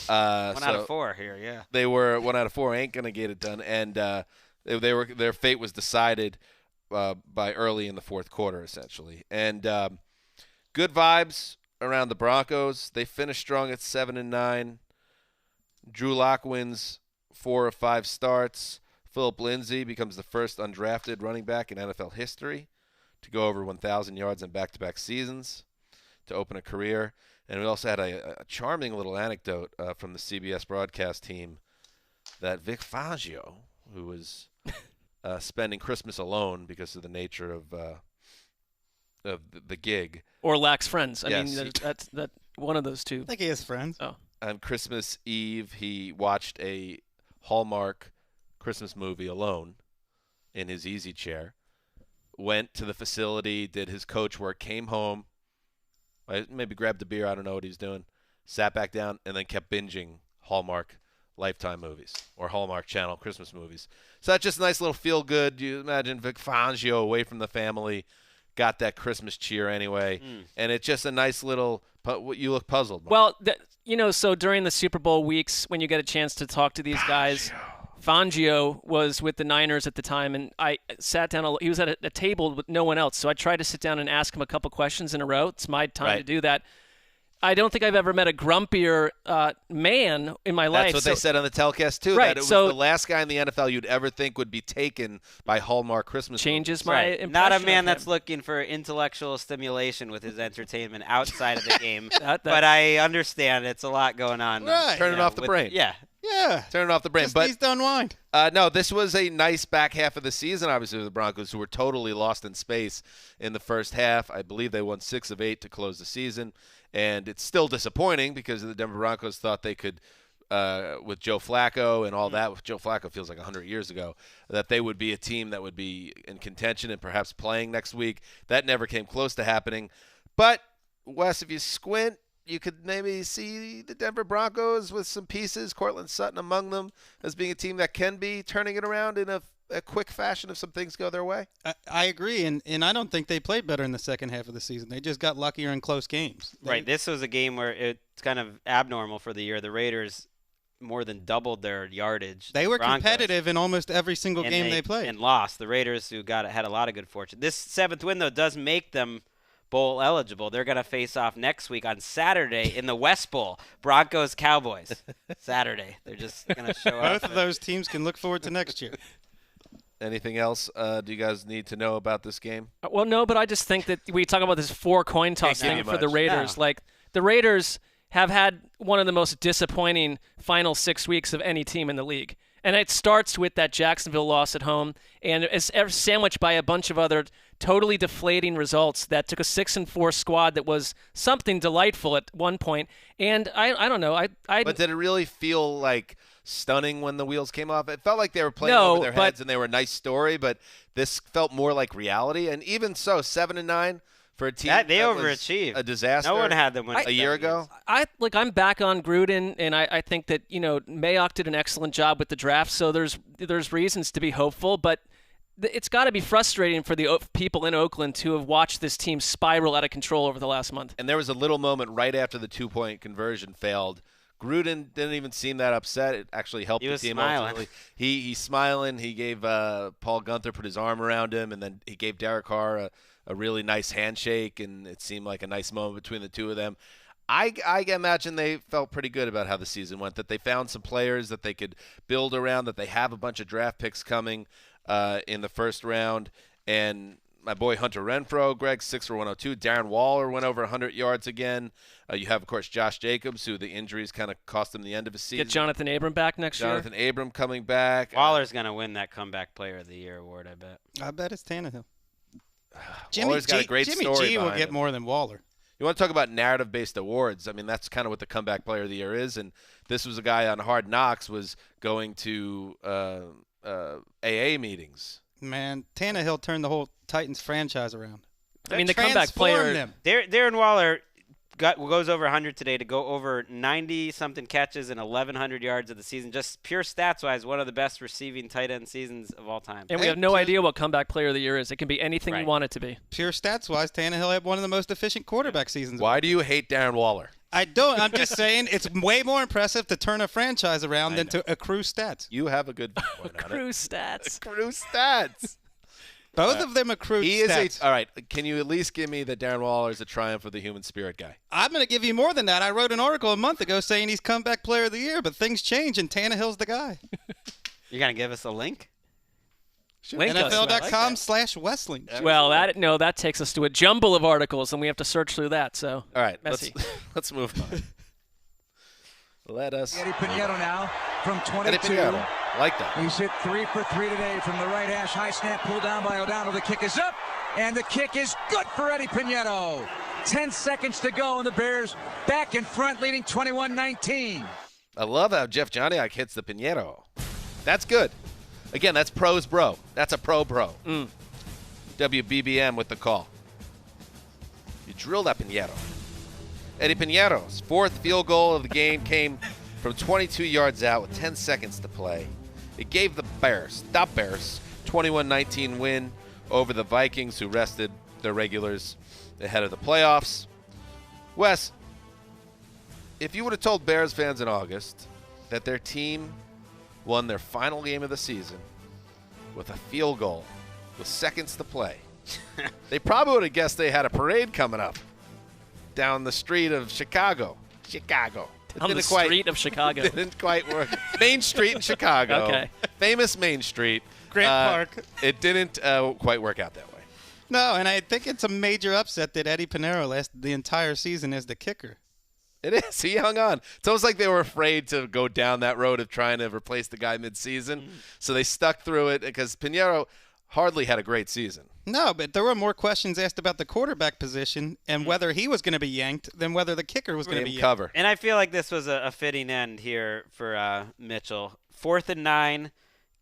Speaker 1: 1 out of 4 here, yeah.
Speaker 2: They were 1 out of 4 ain't going to get it done, and their fate was decided by early in the 4th quarter, essentially. And good vibes around the Broncos. They finished strong at 7-9. Drew Lock wins 4 of 5 starts. Phillip Lindsay becomes the first undrafted running back in NFL history to go over 1,000 yards in back-to-back seasons to open a career. And we also had a charming little anecdote from the CBS broadcast team that Vic Fangio, who was spending Christmas alone because of the nature of the gig.
Speaker 3: Or lacks friends. I
Speaker 2: Yes.
Speaker 3: mean, that's one of those two.
Speaker 4: I think he has friends.
Speaker 3: Oh.
Speaker 2: On Christmas Eve, he watched a Hallmark Christmas movie alone in his easy chair. Went to the facility, did his coach work, came home, maybe grabbed a beer, I don't know what he's doing, sat back down, and then kept binging Hallmark Lifetime movies or Hallmark Channel Christmas movies. So that's just a nice little feel-good. You imagine Vic Fangio away from the family, got that Christmas cheer anyway, and it's just a nice little you look puzzled. Mark.
Speaker 3: Well, so during the Super Bowl weeks when you get a chance to talk to these guys, Fangio was with the Niners at the time, and I sat down. He was at a table with no one else, so I tried to sit down and ask him a couple questions in a row. It's my time to do that. I don't think I've ever met a grumpier man in my life.
Speaker 2: That's what they said on the telecast, too, that it was the last guy in the NFL you'd ever think would be taken by Hallmark Christmas
Speaker 3: changes
Speaker 2: movies.
Speaker 3: my impression.
Speaker 1: Not a man that's looking for intellectual stimulation with his entertainment outside of the game. But I understand it's a lot going on.
Speaker 4: Right.
Speaker 2: Turning off the brain.
Speaker 1: Yeah.
Speaker 4: Yeah.
Speaker 2: Turning off the brain.
Speaker 4: Just
Speaker 2: But
Speaker 4: needs to unwind.
Speaker 2: no, this was a nice back half of the season, obviously, with the Broncos, who were totally lost in space in the first half. I believe they won 6 of 8 to close the season. And it's still disappointing because the Denver Broncos thought they could, with Joe Flacco and all that, Joe Flacco feels like 100 years ago, that they would be a team that would be in contention and perhaps playing next week. That never came close to happening. But, Wes, if you squint, you could maybe see the Denver Broncos with some pieces, Cortland Sutton among them, as being a team that can be turning it around in a quick fashion if some things go their way.
Speaker 4: I agree, and I don't think they played better in the second half of the season. They just got luckier in close games.
Speaker 1: Right. This was a game where it's kind of abnormal for the year. The Raiders more than doubled their yardage.
Speaker 4: They were competitive in almost every single game they played.
Speaker 1: And lost. The Raiders, who had a lot of good fortune. This 7th win, though, does make them bowl eligible. They're going to face off next week on Saturday in the West Bowl. Broncos, Cowboys. Saturday. They're just going to show up.
Speaker 4: Both of those teams can look forward to next year.
Speaker 2: Anything else do you guys need to know about this game?
Speaker 3: Well, no, but I just think that we talk about this 4 coin toss thing for the Raiders.
Speaker 1: No.
Speaker 3: Like, the Raiders have had one of the most disappointing final 6 weeks of any team in the league. And it starts with that Jacksonville loss at home, and it's sandwiched by a bunch of other totally deflating results that took a 6-4 squad that was something delightful at one point. And I don't know.
Speaker 2: But did it really feel like stunning when the wheels came off? It felt like they were playing over their heads and they were a nice story, but this felt more like reality. And even so, 7-9 for a team
Speaker 1: they overachieved.
Speaker 2: A disaster.
Speaker 1: No one had them win
Speaker 2: a year ago.
Speaker 3: I'm back on Gruden, and I think that Mayock did an excellent job with the draft. So there's reasons to be hopeful, but it's got to be frustrating for the people in Oakland to have watched this team spiral out of control over the last month.
Speaker 2: And there was a little moment right after the 2-point conversion failed. Gruden didn't even seem that upset. It actually helped the team.
Speaker 1: Smiling.
Speaker 2: He's smiling. He gave Paul Gunther, put his arm around him, and then he gave Derek Carr a really nice handshake, and it seemed like a nice moment between the two of them. I imagine they felt pretty good about how the season went, that they found some players that they could build around, that they have a bunch of draft picks coming in the first round. And my boy Hunter Renfrow, Greg, 6 for 102. Darren Waller went over 100 yards again. You have, of course, Josh Jacobs, who the injuries kind of cost him the end of his season.
Speaker 3: Get Jonathan Abram back next year.
Speaker 2: Jonathan Abram coming back.
Speaker 1: Waller's going to win that Comeback Player of the Year award, I bet.
Speaker 4: I bet it's Tannehill.
Speaker 2: Waller's got a great
Speaker 4: Jimmy
Speaker 2: story
Speaker 4: G will
Speaker 2: behind
Speaker 4: get
Speaker 2: him.
Speaker 4: more than Waller.
Speaker 2: You want to talk about narrative-based awards? I mean, that's kind of what the Comeback Player of the Year is. And this was a guy on Hard Knocks was going to AA meetings.
Speaker 4: Man, Tannehill turned the whole Titans franchise around.
Speaker 3: I mean, the comeback player.
Speaker 1: Darren Waller goes over 100 today to go over 90-something catches and 1,100 yards of the season. Just pure stats-wise, one of the best receiving tight end seasons of all time.
Speaker 3: And we have no idea what Comeback Player of the Year is. It can be anything you want it to be.
Speaker 4: Pure stats-wise, Tannehill had one of the most efficient quarterback seasons.
Speaker 2: Why do you hate Darren Waller?
Speaker 4: I don't. I'm just saying it's way more impressive to turn a franchise around than to accrue stats.
Speaker 2: You have a good point on it.
Speaker 3: Accrue stats.
Speaker 2: Accrue stats.
Speaker 4: Both of them accrue stats.
Speaker 2: All right. Can you at least give me that Darren Waller is a triumph of the human spirit guy?
Speaker 4: I'm going to give you more than that. I wrote an article a month ago saying he's Comeback Player of the Year, but things change, and Tannehill's the guy.
Speaker 1: You're going to give us a link?
Speaker 4: NFL.com/Westling.
Speaker 3: Well, that takes us to a jumble of articles, and we have to search through that. So,
Speaker 2: all right,
Speaker 3: messy.
Speaker 2: let's move on. Let us.
Speaker 5: Eddie Pinheiro now from 22.
Speaker 2: Eddie Pinheiro. I like that.
Speaker 5: He's hit 3 for 3 today from the right hash. High snap pulled down by O'Donnell. The kick is up, and the kick is good for Eddie Pinheiro. 10 seconds to go, and the Bears back in front, leading 21-19.
Speaker 2: I love how Jeff Joniak hits the Pinheiro. That's good. Again, that's pros bro. That's a pro. WBBM with the call. You drill that Pinheiro. Eddie Pinheiro's fourth field goal of the game came from 22 yards out with 10 seconds to play. It gave the Bears 21-19 win over the Vikings, who rested their regulars ahead of the playoffs. Wes, if you would have told Bears fans in August that their team won their final game of the season with a field goal with seconds to play, they probably would have guessed they had a parade coming up down the street of Chicago.
Speaker 3: On the street of Chicago.
Speaker 2: Didn't quite work. Main Street in Chicago.
Speaker 3: Okay.
Speaker 2: Famous Main Street.
Speaker 4: Grant Park.
Speaker 2: It didn't quite work out that way.
Speaker 4: No, and I think it's a major upset that Eddie Pinheiro lasted the entire season as the kicker.
Speaker 2: It is. He hung on. It's almost like they were afraid to go down that road of trying to replace the guy midseason. So they stuck through it because Pinheiro hardly had a great season.
Speaker 4: No, but there were more questions asked about the quarterback position and whether he was going to be yanked than whether the kicker was going to be yanked.
Speaker 2: Cover.
Speaker 1: And I feel like this was a fitting end here for Mitchell. 4th and 9,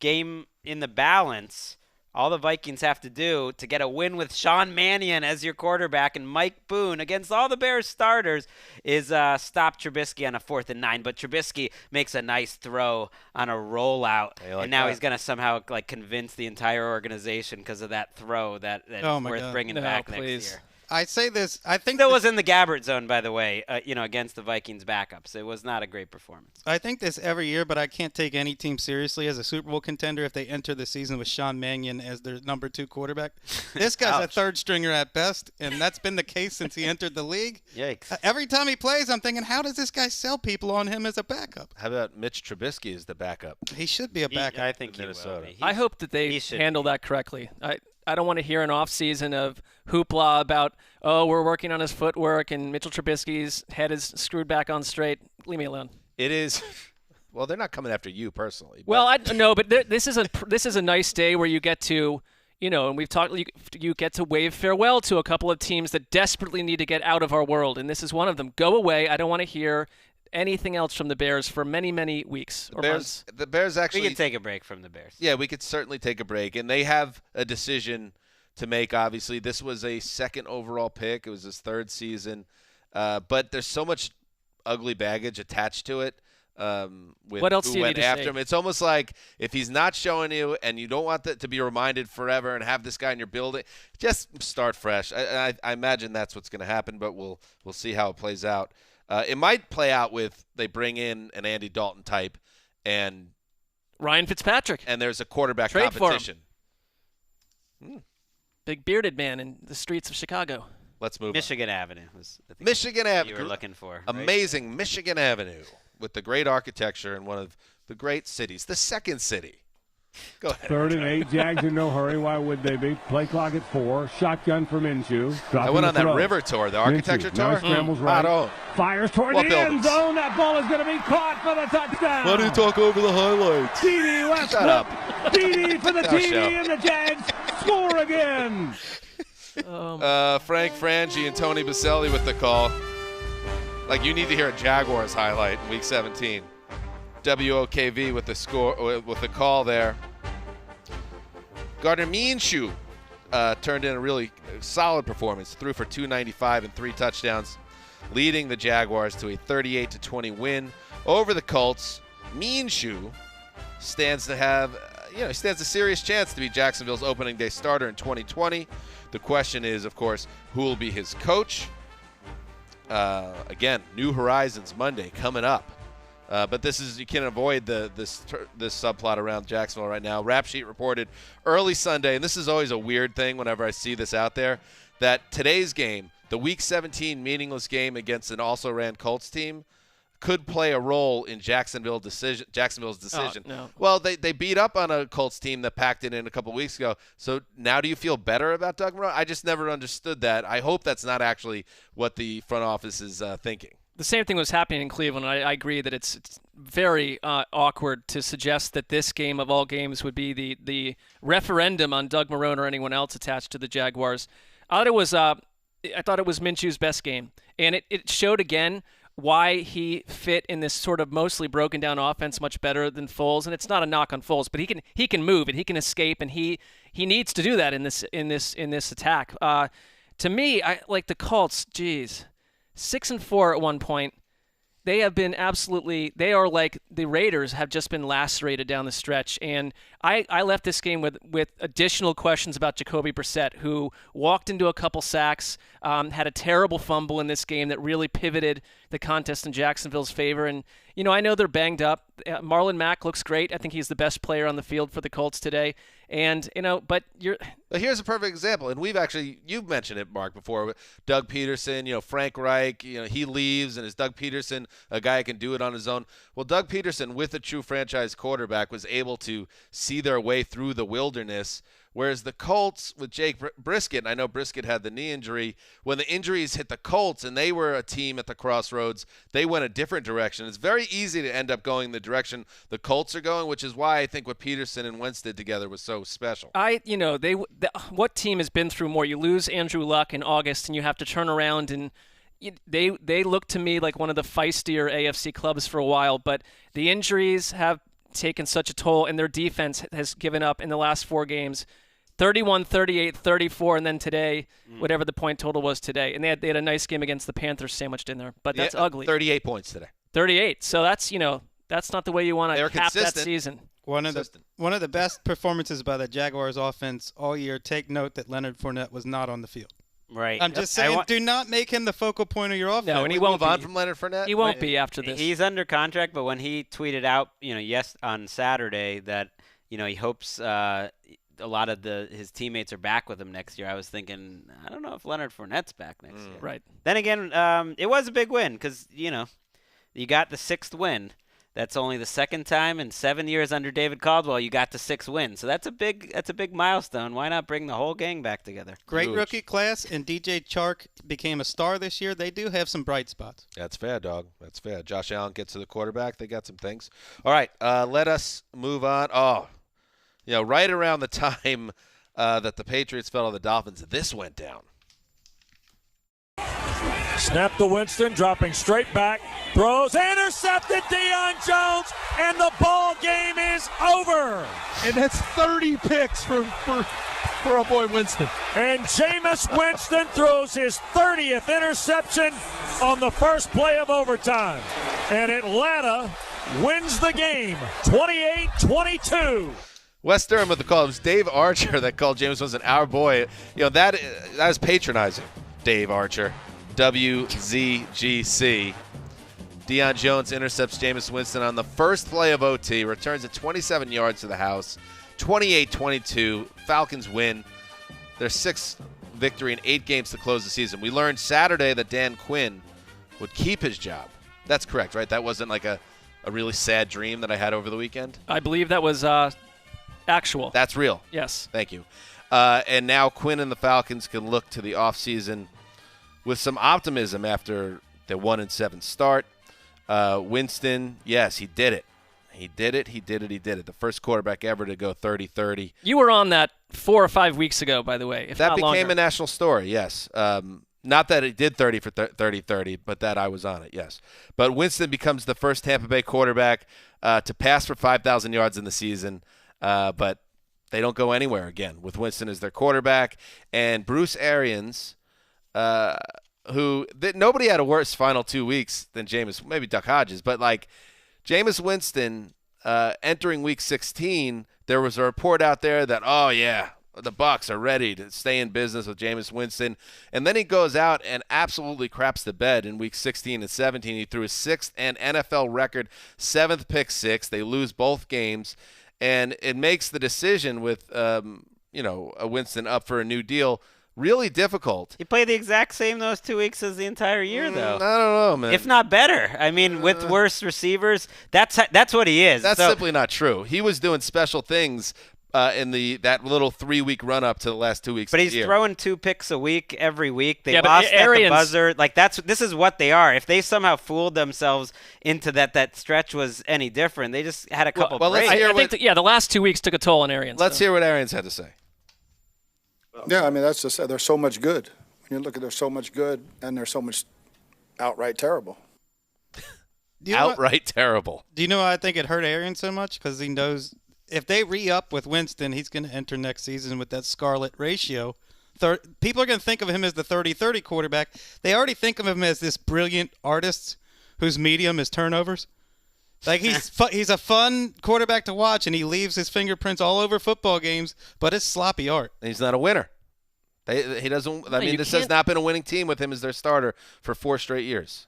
Speaker 1: game in the balance. All the Vikings have to do to get a win with Sean Mannion as your quarterback and Mike Boone against all the Bears starters is stop Trubisky on a 4th and 9. But Trubisky makes a nice throw on a rollout, and now he's going to somehow convince the entire organization because of that throw that's worth bringing back next year.
Speaker 4: I say this. I think
Speaker 1: that was in the Gabbert zone, by the way, against the Vikings backups. It was not a great performance.
Speaker 4: I think this every year, but I can't take any team seriously as a Super Bowl contender if they enter the season with Sean Mannion as their number 2 quarterback. This guy's a third stringer at best, and that's been the case since he entered the league.
Speaker 1: Yikes.
Speaker 4: Every time he plays, I'm thinking, how does this guy sell people on him as a backup?
Speaker 2: How about Mitch Trubisky as the backup?
Speaker 4: He should be a backup.
Speaker 1: I think
Speaker 2: Minnesota.
Speaker 1: He will be.
Speaker 3: I hope that they handle that correctly. I don't want to hear an offseason of hoopla about, we're working on his footwork and Mitchell Trubisky's head is screwed back on straight. Leave me alone.
Speaker 2: It is Well, they're not coming after you personally.
Speaker 3: Well, I no, but this is a nice day where you get to, and we've talked. You get to wave farewell to a couple of teams that desperately need to get out of our world, and this is one of them. Go away. I don't want to hear anything else from the Bears for many, many weeks or months.
Speaker 2: The Bears actually.
Speaker 1: We can take a break from the Bears.
Speaker 2: Yeah, we could certainly take a break, and they have a decision to make. Obviously, this was a second overall pick. It was his third season, but there's so much ugly baggage attached to it. With
Speaker 3: what else
Speaker 2: who
Speaker 3: do you
Speaker 2: went
Speaker 3: need to
Speaker 2: after
Speaker 3: say?
Speaker 2: him. It's almost like if he's not showing you and you don't want that to be reminded forever and have this guy in your building, just start fresh. I imagine that's what's going to happen, but we'll see how it plays out. It might play out with they bring in an Andy Dalton type and
Speaker 3: Ryan Fitzpatrick.
Speaker 2: And there's a quarterback
Speaker 3: Trade
Speaker 2: competition.
Speaker 3: Big bearded man in the streets of Chicago.
Speaker 2: Let's move
Speaker 1: Michigan Avenue was I think
Speaker 2: Michigan Avenue.
Speaker 1: you were looking for. Right?
Speaker 2: Amazing Michigan Avenue with the great architecture in one of the great cities, the second city. Go ahead.
Speaker 15: 3rd and 8, Jags in no hurry. Why would they be? Play clock at 4. Shotgun for Minshew.
Speaker 2: I went on that river tour, the architecture tour.
Speaker 15: Now scrambles right. Fires toward the end zone. That ball is going to be caught for the touchdown.
Speaker 2: Why do you talk over the highlights?
Speaker 15: D.D. Westbrook.
Speaker 2: Shut up.
Speaker 15: D.D. for the TD, and the Jags score again.
Speaker 2: Frank Frangie and Tony Baselli with the call. Like you need to hear a Jaguars highlight in Week 17. WOKV with the score with the call there. Gardner Minshew turned in a really solid performance. Threw for 295 and 3 touchdowns, leading the Jaguars to a 38-20 win over the Colts. Minshew stands to have, he stands a serious chance to be Jacksonville's opening day starter in 2020. The question is, of course, who will be his coach? Again, New Horizons Monday coming up. But you can't avoid this subplot around Jacksonville right now. Rap Sheet reported early Sunday, and this is always a weird thing whenever I see this out there, that today's game, the Week 17 meaningless game against an also-ran Colts team, could play a role in Jacksonville's decision.
Speaker 3: Oh, no.
Speaker 2: Well, they beat up on a Colts team that packed it in a couple weeks ago. So now do you feel better about Doug Marrone? I just never understood that. I hope that's not actually what the front office is thinking.
Speaker 3: The same thing was happening in Cleveland. I agree that it's very awkward to suggest that this game of all games would be the referendum on Doug Marrone or anyone else attached to the Jaguars. I thought it was Minshew's best game, and it showed again why he fit in this sort of mostly broken down offense much better than Foles. And it's not a knock on Foles, but he can move and he can escape, and he needs to do that in this attack. To me, I like the Colts. 6-4 at one point. They have been they are like the Raiders have just been lacerated down the stretch. And I left this game with additional questions about Jacoby Brissett, who walked into a couple sacks, had a terrible fumble in this game that really pivoted the contest in Jacksonville's favor. And, I know they're banged up. Marlon Mack looks great. I think he's the best player on the field for the Colts today. And, but
Speaker 2: here's a perfect example. And you've mentioned it, Mark, before. Doug Peterson, Frank Reich, he leaves, and is Doug Peterson a guy who can do it on his own? Well, Doug Peterson, with a true franchise quarterback, was able to see their way through the wilderness. Whereas the Colts with Jake Brisket, and I know Brisket had the knee injury, when the injuries hit the Colts and they were a team at the crossroads, they went a different direction. It's very easy to end up going the direction the Colts are going, which is why I think what Peterson and Wentz did together was so special.
Speaker 3: What team has been through more? You lose Andrew Luck in August and you have to turn around, and they look to me like one of the feistier AFC clubs for a while, but the injuries have taken such a toll, and their defense has given up in the last 4 games 31, 38, 34, and then today, whatever the point total was today. And they had a nice game against the Panthers sandwiched in there, but that's ugly.
Speaker 2: 38 points today.
Speaker 3: 38. So that's not the way you want to cap that season.
Speaker 4: One of the best performances by the Jaguars offense all year. Take note that Leonard Fournette was not on the field.
Speaker 1: Right.
Speaker 4: I'm just saying, do not make him the focal point of your offense.
Speaker 3: No, and he won't
Speaker 2: move on from Leonard Fournette.
Speaker 3: He won't be after this.
Speaker 1: He's under contract, but when he tweeted out, on Saturday that, he hopes a lot of his teammates are back with him next year, I was thinking, I don't know if Leonard Fournette's back next year.
Speaker 3: Right.
Speaker 1: Then again, it was a big win because, you got the 6th win. That's only the second time in 7 years under David Caldwell you got to 6 wins. So that's a big milestone. Why not bring the whole gang back together?
Speaker 4: Great rookie class, and DJ Chark became a star this year. They do have some bright spots.
Speaker 2: That's fair, dog. That's fair. Josh Allen gets to the quarterback. They got some things. All right, let us move on. Right around the time that the Patriots fell to the Dolphins, this went down.
Speaker 15: Snap to Winston, dropping straight back. Throws, intercepted Deion Jones, and the ball game is over.
Speaker 8: And that's 30 picks for our boy Winston.
Speaker 15: And Jameis Winston throws his 30th interception on the first play of overtime. And Atlanta wins the game, 28-22.
Speaker 2: Wes Durham with the call. It was Dave Archer that called Jameis Winston our boy. That is patronizing, Dave Archer. WZGC. Deion Jones intercepts Jameis Winston on the first play of OT, returns it 27 yards to the house, 28-22. Falcons win their 6th victory in 8 games to close the season. We learned Saturday that Dan Quinn would keep his job. That's correct, right? That wasn't like a really sad dream that I had over the weekend?
Speaker 3: I believe that was actual.
Speaker 2: That's real.
Speaker 3: Yes.
Speaker 2: Thank you. And now Quinn and the Falcons can look to the offseason with some optimism after the 1-7 start. Winston, yes, he did it. He did it. The first quarterback ever to go 30-30.
Speaker 3: You were on that 4 or 5 weeks ago, by the way. If
Speaker 2: that
Speaker 3: not
Speaker 2: became
Speaker 3: longer.
Speaker 2: a national story, yes. Not that it did 30 for 30-30, but that I was on it, yes. But Winston becomes the first Tampa Bay quarterback to pass for 5,000 yards in the season. But they don't go anywhere again with Winston as their quarterback. And Bruce Arians, nobody had a worse final 2 weeks than Jameis, maybe Duck Hodges, but like Jameis Winston entering week 16, there was a report out there that, the Bucs are ready to stay in business with Jameis Winston. And then he goes out and absolutely craps the bed in week 16 and 17. He threw his 6th and NFL record 7th pick six. They lose both games. And it makes the decision with, a Winston up for a new deal really difficult.
Speaker 1: He played the exact same those 2 weeks as the entire year, though.
Speaker 2: I don't know, man.
Speaker 1: If not better. I mean, with worse receivers, that's what he is.
Speaker 2: That's simply not true. He was doing special things in that little 3-week run-up to the last 2 weeks.
Speaker 1: But
Speaker 2: he's
Speaker 1: throwing 2 picks a week every week. They
Speaker 3: yeah,
Speaker 1: lost at the
Speaker 3: Arians,
Speaker 1: buzzer. Like this is what they are. If they somehow fooled themselves into that stretch was any different, they just had a couple breaks.
Speaker 3: I think the last 2 weeks took a toll on Arians.
Speaker 2: Let's hear what Arians had to say.
Speaker 11: Yeah, I mean, that's just they're so much good. When you look at they're so much good and they're so much outright terrible.
Speaker 2: Terrible.
Speaker 4: Do you know why I think it hurt Arians so much? Because he knows if they re-up with Winston, he's going to enter next season with that scarlet ratio. People are going to think of him as the 30-30 quarterback. They already think of him as this brilliant artist whose medium is turnovers. Like he's a fun quarterback to watch, and he leaves his fingerprints all over football games, but it's sloppy art.
Speaker 2: He's not a winner. He doesn't. I mean, this has not been a winning team with him as their starter for 4 straight years.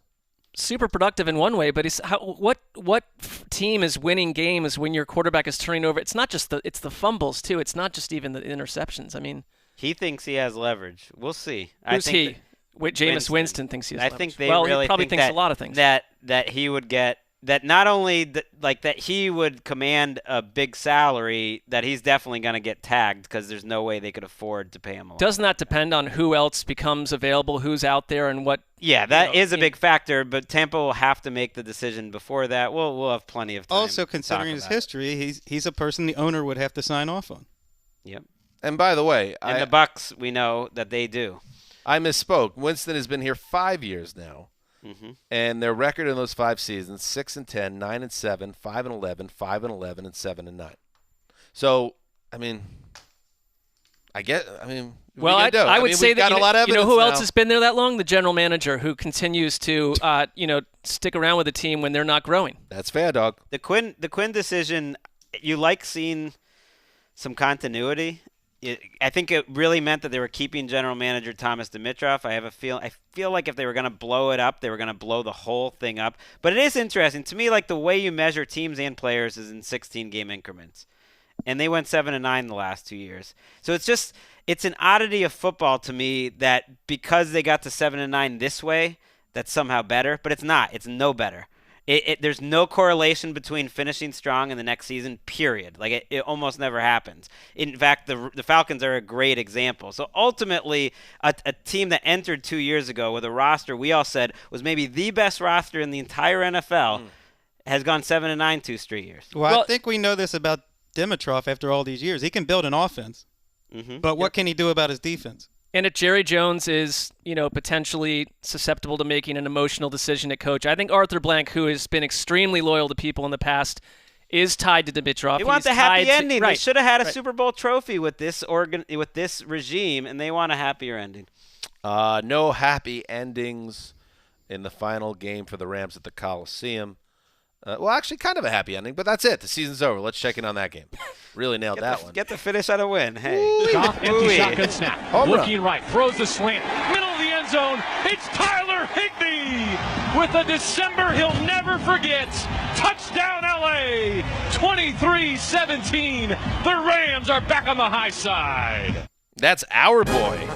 Speaker 3: Super productive in one way, but what team is winning games when your quarterback is turning over? It's not just it's the fumbles too. It's not just even the interceptions. I mean,
Speaker 1: he thinks he has leverage. We'll see.
Speaker 3: Who's he? Jameis Winston thinks he has leverage.
Speaker 1: I think they
Speaker 3: really
Speaker 1: he
Speaker 3: probably
Speaker 1: think
Speaker 3: thinks a lot of things.
Speaker 1: That he would get. That not only that he would command a big salary, that he's definitely going to get tagged because there's no way they could afford to pay him a lot.
Speaker 3: Doesn't that depend on who else becomes available, who's out there, and what?
Speaker 1: Yeah, that is a big factor, but Tampa will have to make the decision before that. We'll have plenty of time.
Speaker 4: Also, considering his history, he's a person the owner would have to sign off on.
Speaker 1: Yep.
Speaker 2: And by the way,
Speaker 1: the Bucs, we know that they do.
Speaker 2: I misspoke. Winston has been here 5 years now.
Speaker 1: Mm-hmm.
Speaker 2: And their record in those 5 seasons: 6-10, 9-7, 5-11, 5-11, and 7-9. So, I mean,
Speaker 3: well, I would say that who else has been there that long? The general manager, who continues to stick around with the team when they're not growing.
Speaker 2: That's fair, dog.
Speaker 1: The Quinn decision, you like seeing some continuity. I think it really meant that they were keeping general manager Thomas Dimitroff. I feel like if they were going to blow it up, they were going to blow the whole thing up. But it is interesting to me. Like the way you measure teams and players is in 16-game increments, and they went 7-9 the last 2 years. So it's an oddity of football to me that because they got to 7-9 this way, that's somehow better. But it's not. It's no better. There's no correlation between finishing strong in the next season, period. Like, it almost never happens. In fact, the Falcons are a great example. So ultimately, a team that entered 2 years ago with a roster we all said was maybe the best roster in the entire NFL has gone 7-9 2 straight years.
Speaker 4: Well, I think we know this about Dimitroff after all these years. He can build an offense, but what can he do about his defense?
Speaker 3: And if Jerry Jones is, potentially susceptible to making an emotional decision at coach, I think Arthur Blank, who has been extremely loyal to people in the past, is tied to Dimitroff.
Speaker 1: They want the happy ending.
Speaker 3: Right.
Speaker 1: They should have had a Super Bowl trophy with this regime, and they want a happier ending.
Speaker 2: No happy endings in the final game for the Rams at the Coliseum. Well, actually, kind of a happy ending, but that's it. The season's over. Let's check in on that game. Really nailed that one.
Speaker 1: Get the finish on a win. Hey.
Speaker 10: Goff, empty shotgun snap.
Speaker 2: Home
Speaker 10: Looking right. Throws the slant. Middle of the end zone. It's Tyler Higbee with a December he'll never forget. Touchdown, L.A. 23-17. The Rams are back on the high side.
Speaker 2: That's our boy.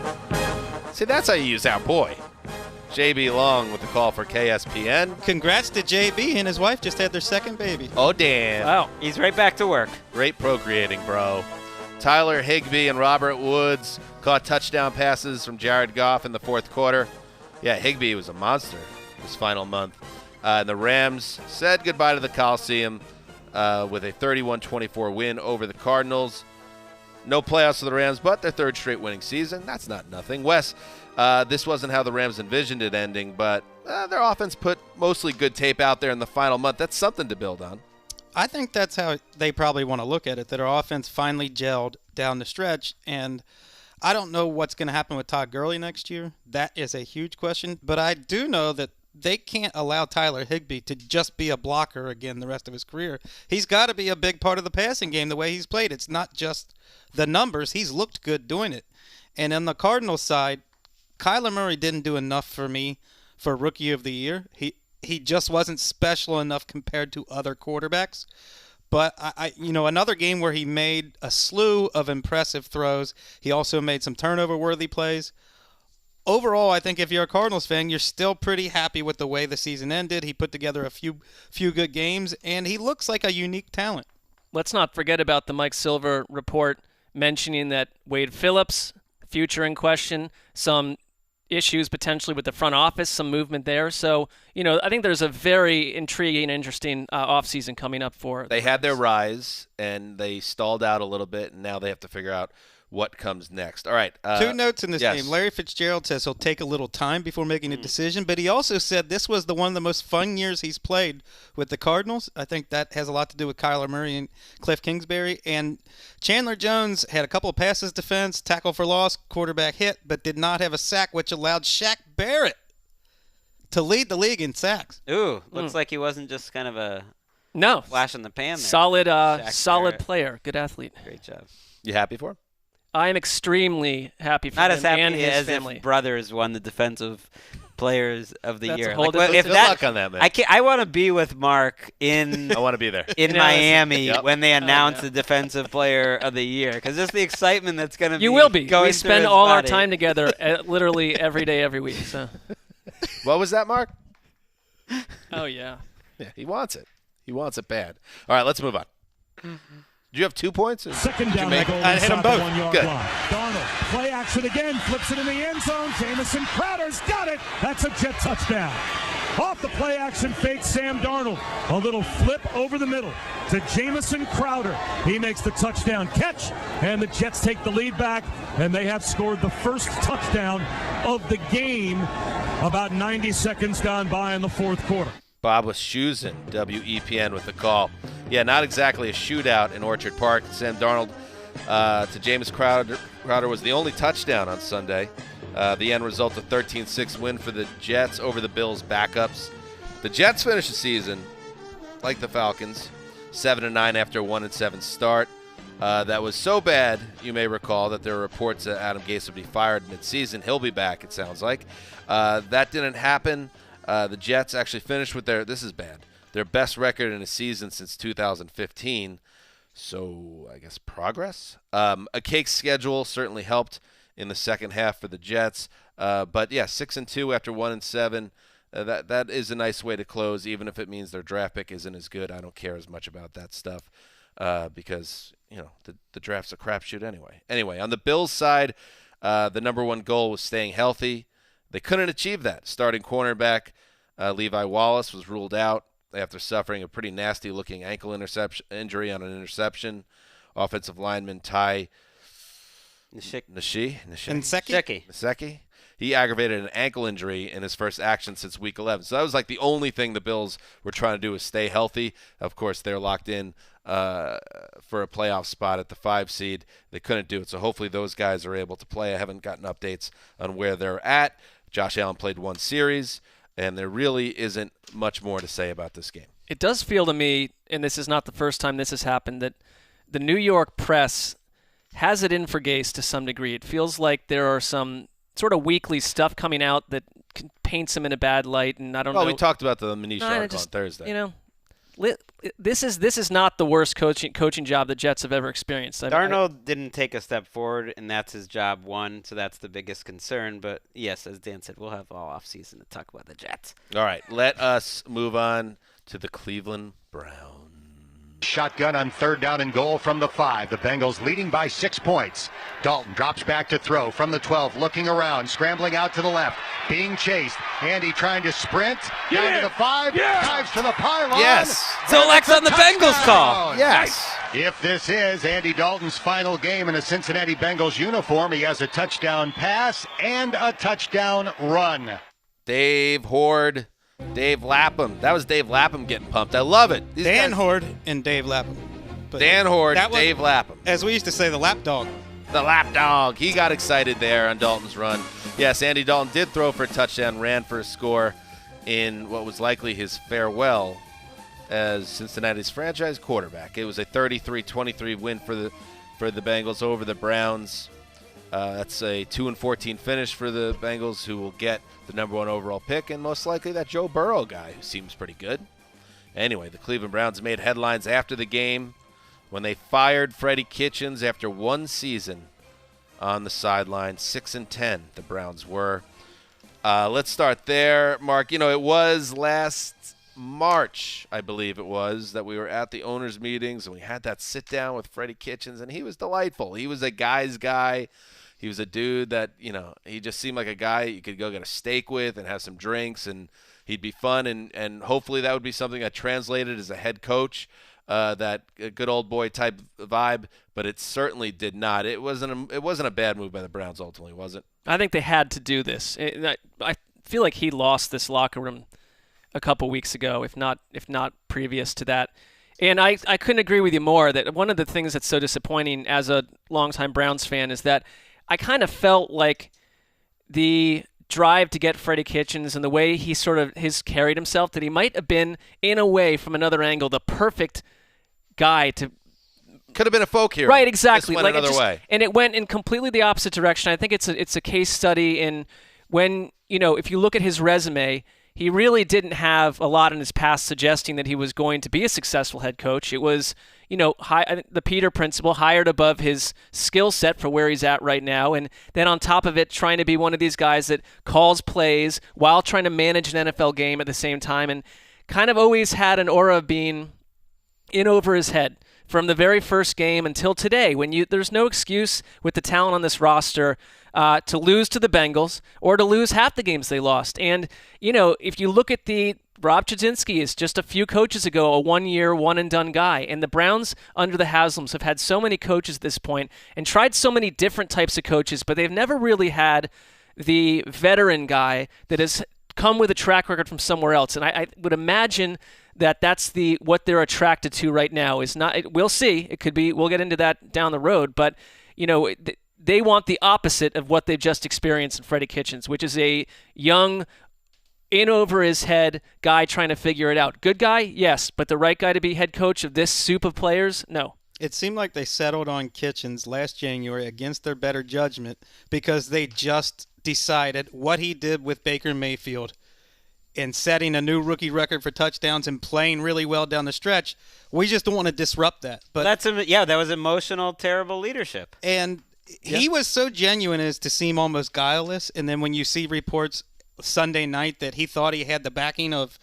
Speaker 2: See, that's how you use our boy. JB Long with the call for KSPN.
Speaker 4: Congrats to JB and his wife just had their second baby.
Speaker 2: Oh, damn.
Speaker 1: Wow, he's right back to work.
Speaker 2: Great procreating, bro. Tyler Higbee and Robert Woods caught touchdown passes from Jared Goff in the fourth quarter. Yeah, Higbee was a monster this final month. And the Rams said goodbye to the Coliseum with a 31-24 win over the Cardinals. No playoffs for the Rams, but their third straight winning season. That's not nothing. Wes, this wasn't how the Rams envisioned it ending, but their offense put mostly good tape out there in the final month. That's something to build on.
Speaker 4: I think that's how they probably want to look at it, that our offense finally gelled down the stretch. And I don't know what's going to happen with Todd Gurley next year. That is a huge question. But I do know that they can't allow Tyler Higbee to just be a blocker again the rest of his career. He's got to be a big part of the passing game the way he's played. It's not just the numbers. He's looked good doing it. And on the Cardinals side, Kyler Murray didn't do enough for me for Rookie of the Year. He just wasn't special enough compared to other quarterbacks. But, another game where he made a slew of impressive throws. He also made some turnover-worthy plays. Overall, I think if you're a Cardinals fan, you're still pretty happy with the way the season ended. He put together a few good games, and he looks like a unique talent.
Speaker 3: Let's not forget about the Mike Silver report mentioning that Wade Phillips, future in question, some issues potentially with the front office, some movement there. So, I think there's a very intriguing, interesting offseason coming up for
Speaker 2: They had their rise, and they stalled out a little bit, and now they have to figure out what comes next. All right.
Speaker 4: Two notes in this
Speaker 2: yes.
Speaker 4: game. Larry Fitzgerald says he'll take a little time before making a decision, but he also said this was one of the most fun years he's played with the Cardinals. I think that has a lot to do with Kyler Murray and Cliff Kingsbury. And Chandler Jones had a couple of passes defense, tackle for loss, quarterback hit, but did not have a sack, which allowed Shaq Barrett to lead the league in sacks.
Speaker 1: Ooh, looks like he wasn't just kind of a flash in the pan there.
Speaker 3: Solid player, good athlete.
Speaker 1: Great job.
Speaker 2: You happy for him?
Speaker 3: I am extremely happy for
Speaker 1: Not
Speaker 3: him
Speaker 1: as happy
Speaker 3: and his
Speaker 1: as
Speaker 3: family.
Speaker 1: if Brothers won the Defensive Players of the
Speaker 3: That's
Speaker 1: Year.
Speaker 3: a whole
Speaker 1: Like,
Speaker 3: different-
Speaker 2: Good luck on that, man.
Speaker 1: I want to be with Mark in
Speaker 2: I want to be there.
Speaker 1: in Miami
Speaker 2: Yep.
Speaker 1: when they announce the Defensive Player of the Year, because just the excitement that's going to be.
Speaker 3: You will be.
Speaker 1: Going
Speaker 3: We
Speaker 1: through
Speaker 3: spend
Speaker 1: his
Speaker 3: all our
Speaker 1: body.
Speaker 3: time together, literally every day, every week. So.
Speaker 2: What was that, Mark?
Speaker 3: Oh yeah.
Speaker 2: Yeah, he wants it. He wants it bad. All right, let's move on. Do you have 2 points?
Speaker 13: Second down,
Speaker 2: make
Speaker 13: goal
Speaker 4: I hit them both.
Speaker 13: 1 yard
Speaker 2: Good.
Speaker 13: line. Darnold, play action again, flips it in the end zone. Jamison Crowder's got it. That's a Jet touchdown. Off the play action fake, Sam Darnold. A little flip over the middle to Jamison Crowder. He makes the touchdown catch, and the Jets take the lead back, and they have scored the first touchdown of the game about 90 seconds gone by in the fourth quarter.
Speaker 2: Bob Wischusen, WEPN with the call. Yeah, not exactly a shootout in Orchard Park. Sam Darnold to Jameis Crowder was the only touchdown on Sunday. The end result, a 13-6 win for the Jets over the Bills' backups. The Jets finished the season, like the Falcons, 7-9 after a 1-7 start. That was so bad, you may recall, that there were reports that Adam Gase would be fired mid-season. He'll be back, it sounds like. That didn't happen. The Jets actually finished with their best record in a season since 2015. So I guess progress. A cake schedule certainly helped in the second half for the Jets. But yeah, 6-2 after 1-7. That is a nice way to close, even if it means their draft pick isn't as good. I don't care as much about that stuff because the draft's a crapshoot anyway. Anyway, on the Bills side, the number one goal was staying healthy. They couldn't achieve that. Starting cornerback Levi Wallace was ruled out after suffering a pretty nasty-looking ankle injury on an interception. Offensive lineman Ty Nsekhe. He aggravated an ankle injury in his first action since Week 11. So that was like the only thing the Bills were trying to do is stay healthy. Of course, they're locked in for a playoff spot at the 5 seed. They couldn't do it. So hopefully those guys are able to play. I haven't gotten updates on where they're at. Josh Allen played one series, and there really isn't much more to say about this game.
Speaker 3: It does feel to me, and this is not the first time this has happened, that the New York press has it in for Gase to some degree. It feels like there are some sort of weekly stuff coming out that paints him in a bad light, and I don't know.
Speaker 2: Well, we talked about the Manish article on Thursday.
Speaker 3: This is not the worst coaching job the Jets have ever experienced.
Speaker 1: Darnold didn't take a step forward, and that's his job one, so that's the biggest concern. But, yes, as Dan said, we'll have all offseason to talk about the Jets.
Speaker 2: All right, let us move on to the Cleveland Browns.
Speaker 16: Shotgun on 3rd down and goal from the 5. The Bengals leading by 6 points. Dalton drops back to throw from the 12, looking around, scrambling out to the left, being chased. Andy trying to sprint down to the 5, dives to the pylon.
Speaker 1: Yes. Zolak's on the Bengals call.
Speaker 2: Yes.
Speaker 16: If this is Andy Dalton's final game in a Cincinnati Bengals uniform, he has a touchdown pass and a touchdown run.
Speaker 2: Dave Horde. Dave Lapham. That was Dave Lapham getting pumped. I love it.
Speaker 4: Dan Horde and Dave Lapham. But
Speaker 2: Dan Horde, Dave Lapham.
Speaker 4: As we used to say, the lap dog.
Speaker 2: The lap dog. He got excited there on Dalton's run. Yes, Andy Dalton did throw for a touchdown, ran for a score in what was likely his farewell as Cincinnati's franchise quarterback. It was a 33-23 win for the Bengals over the Browns. That's a 2-14 finish for the Bengals, who will get the number 1 overall pick, and most likely that Joe Burrow guy, who seems pretty good. Anyway, the Cleveland Browns made headlines after the game when they fired Freddie Kitchens after 1 season on the sideline. 6-10, the Browns were. Let's start there, Mark. It was last March, I believe it was, that we were at the owners' meetings, and we had that sit-down with Freddie Kitchens, and he was delightful. He was a guy's guy. He was a dude that, he just seemed like a guy you could go get a steak with and have some drinks, and he'd be fun, and hopefully that would be something that translated as a head coach, that good old boy type vibe, but it certainly did not. It wasn't a bad move by the Browns ultimately, was it?
Speaker 3: I think they had to do this. I feel like he lost this locker room a couple weeks ago, if not previous to that. And I couldn't agree with you more that one of the things that's so disappointing as a longtime Browns fan is that I kind of felt like the drive to get Freddie Kitchens and the way he sort of has carried himself, that he might have been, in a way, from another angle, the perfect guy to...
Speaker 2: Could have been a folk hero.
Speaker 3: Right, exactly.
Speaker 2: Just went another way.
Speaker 3: And it went in completely the opposite direction. I think it's a case study in when, if you look at his resume, he really didn't have a lot in his past suggesting that he was going to be a successful head coach. It was, the Peter principle, hired above his skill set for where he's at right now. And then on top of it, trying to be one of these guys that calls plays while trying to manage an NFL game at the same time, and kind of always had an aura of being in over his head from the very first game until today, when there's no excuse with the talent on this roster to lose to the Bengals or to lose half the games they lost. And, if you look at Rob Chudzinski is just a few coaches ago, a one-year, one-and-done guy. And the Browns, under the Haslams, have had so many coaches at this point and tried so many different types of coaches, but they've never really had the veteran guy that has come with a track record from somewhere else. And I would imagine that that's what they're attracted to right now. Is not. We'll see. It could be. We'll get into that down the road. But they want the opposite of what they've just experienced in Freddie Kitchens, which is a young, in over his head guy trying to figure it out. Good guy, yes, but the right guy to be head coach of this soup of players, no.
Speaker 4: It seemed like they settled on Kitchens last January against their better judgment because they just decided what he did with Baker Mayfield and setting a new rookie record for touchdowns and playing really well down the stretch. We just don't want to disrupt that. But
Speaker 1: that was emotional, terrible leadership.
Speaker 4: And he was so genuine as to seem almost guileless. And then when you see reports Sunday night that he thought he had the backing of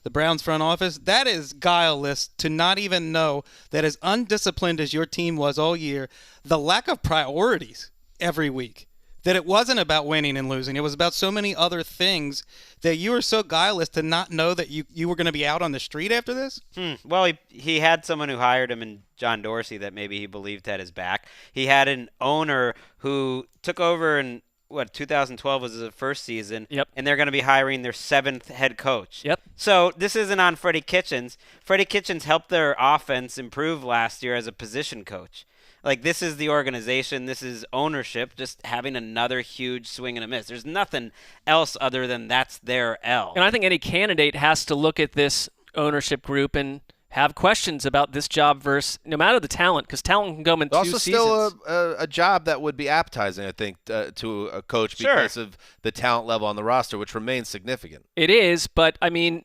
Speaker 4: the Browns front office, that is guileless to not even know that as undisciplined as your team was all year, the lack of priorities every week, that it wasn't about winning and losing. It was about so many other things that you were so guileless to not know that you were going to be out on the street after this?
Speaker 1: Well, he had someone who hired him in John Dorsey that maybe he believed had his back. He had an owner who took over in 2012 was his first season.
Speaker 3: Yep.
Speaker 1: And they're going to be hiring their 7th head coach.
Speaker 3: Yep.
Speaker 1: So this isn't on Freddie Kitchens. Freddie Kitchens helped their offense improve last year as a position coach. Like, this is the organization. This is ownership just having another huge swing and a miss. There's nothing else other than that's their L.
Speaker 3: And I think any candidate has to look at this ownership group and have questions about this job versus no matter the talent, because talent can come in two seasons.
Speaker 2: Also still a job that would be appetizing, I think, to a coach because of the talent level on the roster, which remains significant.
Speaker 3: It is, but, I mean,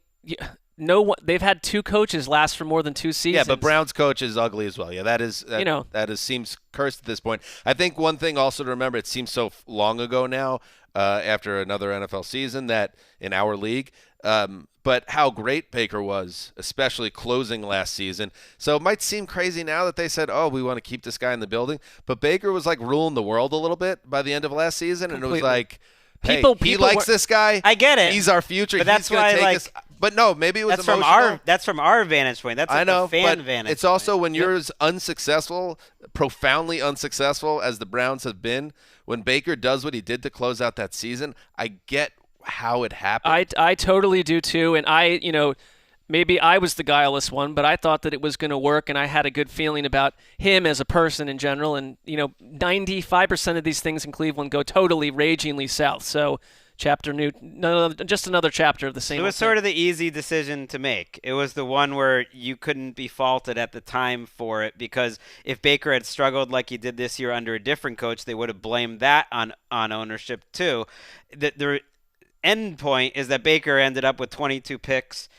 Speaker 3: they've had 2 coaches last for more than 2 seasons.
Speaker 2: Yeah, but Brown's coach is ugly as well. Yeah, that seems cursed at this point. I think one thing also to remember, it seems so long ago now after another NFL season that in our league, but how great Baker was, especially closing last season. So it might seem crazy now that they said, oh, we want to keep this guy in the building. But Baker was like ruling the world a little bit by the end of last season.
Speaker 3: Completely.
Speaker 2: And it was like, hey,
Speaker 3: people
Speaker 2: he likes this guy.
Speaker 1: I get it.
Speaker 2: He's our future.
Speaker 1: But that's
Speaker 2: He's gonna
Speaker 1: why,
Speaker 2: take us. But no, maybe it was
Speaker 1: emotional. That's from our vantage point. That's
Speaker 2: I know,
Speaker 1: a fan
Speaker 2: but
Speaker 1: vantage
Speaker 2: it's also when you're as unsuccessful, profoundly unsuccessful as the Browns have been, when Baker does what he did to close out that season, I get how it happened.
Speaker 3: I totally do too, and maybe I was the guileless one, but I thought that it was going to work, and I had a good feeling about him as a person in general, and 95% of these things in Cleveland go totally ragingly south, so just another chapter of the same.
Speaker 1: It was sort of the easy decision to make. It was the one where you couldn't be faulted at the time for it, because if Baker had struggled like he did this year under a different coach, they would have blamed that on ownership too. The end point is that Baker ended up with 22 picks,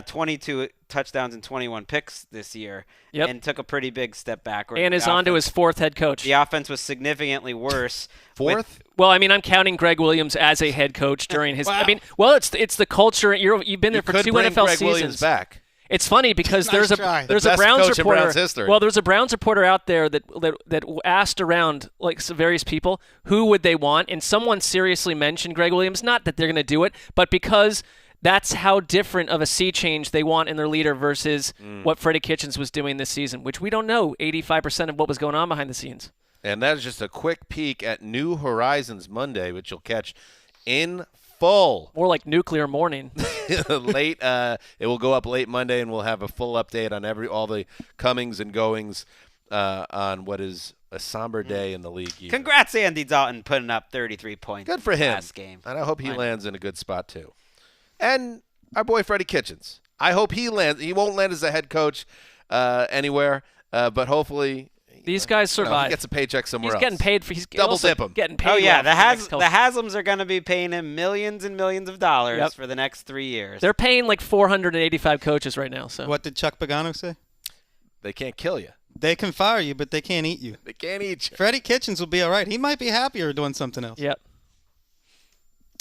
Speaker 1: 22 touchdowns and 21 picks this year, and took a pretty big step backward.
Speaker 3: And is on to his 4th head coach.
Speaker 1: The offense was significantly worse.
Speaker 2: 4th?
Speaker 3: Well, I mean, I'm counting Greg Williams as a head coach during his.
Speaker 1: Wow.
Speaker 3: I mean, it's the culture. You've been there for 2 NFL
Speaker 2: Greg
Speaker 3: seasons.
Speaker 2: Williams back.
Speaker 3: It's funny because there's a Browns reporter. Well, there's a Browns reporter out there that asked around like various people who would they want, and someone seriously mentioned Greg Williams. Not that they're going to do it, but because that's how different of a sea change they want in their leader versus what Freddie Kitchens was doing this season, which we don't know 85% of what was going on behind the scenes.
Speaker 2: And that is just a quick peek at New Horizons Monday, which you'll catch in full.
Speaker 3: More like nuclear morning.
Speaker 2: It will go up late Monday, and we'll have a full update on all the comings and goings on what is a somber day in the league.
Speaker 1: Congrats, Andy Dalton, putting up 33 points.
Speaker 2: Good for him.
Speaker 1: Last game.
Speaker 2: And I hope he lands in a good spot too. And our boy Freddie Kitchens. I hope he lands. He won't land as a head coach anywhere, but hopefully
Speaker 3: these guys survive.
Speaker 2: He gets a paycheck somewhere else.
Speaker 3: He's getting paid for. He's
Speaker 2: double dip him.
Speaker 3: Getting paid.
Speaker 1: Oh yeah,
Speaker 3: well
Speaker 1: the Haslam's are going to be paying him millions and millions of dollars for the next 3 years.
Speaker 3: They're paying like 485 coaches right now. So
Speaker 4: what did Chuck Pagano say?
Speaker 2: They can't kill you.
Speaker 4: They can fire you, but they can't eat you.
Speaker 2: They can't eat you.
Speaker 4: Freddie Kitchens will be all right. He might be happier doing something else.
Speaker 3: Yep.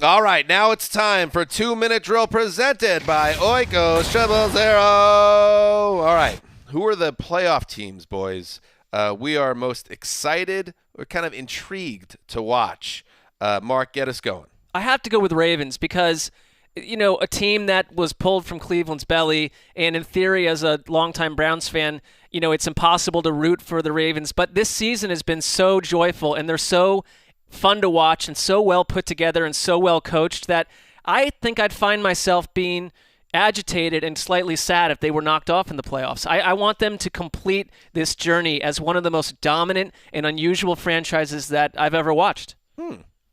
Speaker 2: All right, now it's time for 2-minute drill presented by Oikos 000. All right, who are the playoff teams, boys? We are most excited. We're kind of intrigued to watch. Mark, get us going.
Speaker 3: I have to go with Ravens because, a team that was pulled from Cleveland's belly, and in theory, as a longtime Browns fan, it's impossible to root for the Ravens. But this season has been so joyful, and they're so fun to watch and so well put together and so well coached that I think I'd find myself being agitated and slightly sad if they were knocked off in the playoffs. I want them to complete this journey as one of the most dominant and unusual franchises that I've ever watched.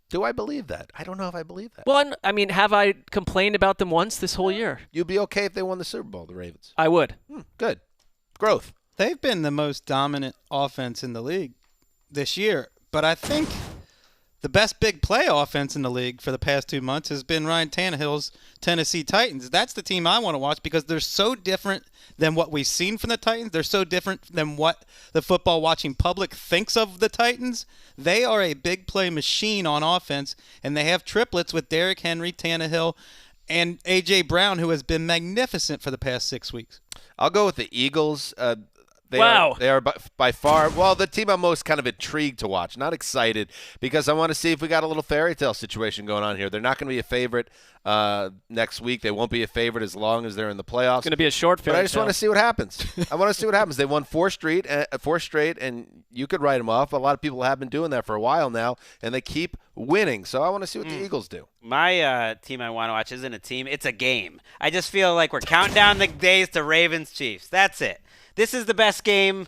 Speaker 2: Do I believe that? I don't know if I believe that.
Speaker 3: Well, I mean, have I complained about them once this whole year?
Speaker 2: You'd be okay if they won the Super Bowl, the Ravens.
Speaker 3: I would.
Speaker 2: Good. Growth.
Speaker 4: They've been the most dominant offense in the league this year, but I think The best big play offense in the league for the past 2 months has been Ryan Tannehill's Tennessee Titans. That's the team I want to watch because they're so different than what we've seen from the Titans. They're so different than what the football watching public thinks of the Titans. They are a big play machine on offense, and they have triplets with Derrick Henry, Tannehill, and A.J. Brown, who has been magnificent for the past 6 weeks.
Speaker 2: I'll go with the Eagles. They
Speaker 3: Wow.
Speaker 2: are by far, the team I'm most kind of intrigued to watch. Not excited because I want to see if we got a little fairy tale situation going on here. They're not going to be a favorite next week. They won't be a favorite as long as they're in the playoffs.
Speaker 3: It's going to be a short fairy
Speaker 2: But I just want to see what happens. I want to see what happens. They won four straight, and you could write them off. A lot of people have been doing that for a while now, and they keep winning. So I want to see what the Eagles do.
Speaker 1: My team I want to watch isn't a team. It's a game. I just feel like we're counting down the days to Ravens-Chiefs. That's it. This is the best game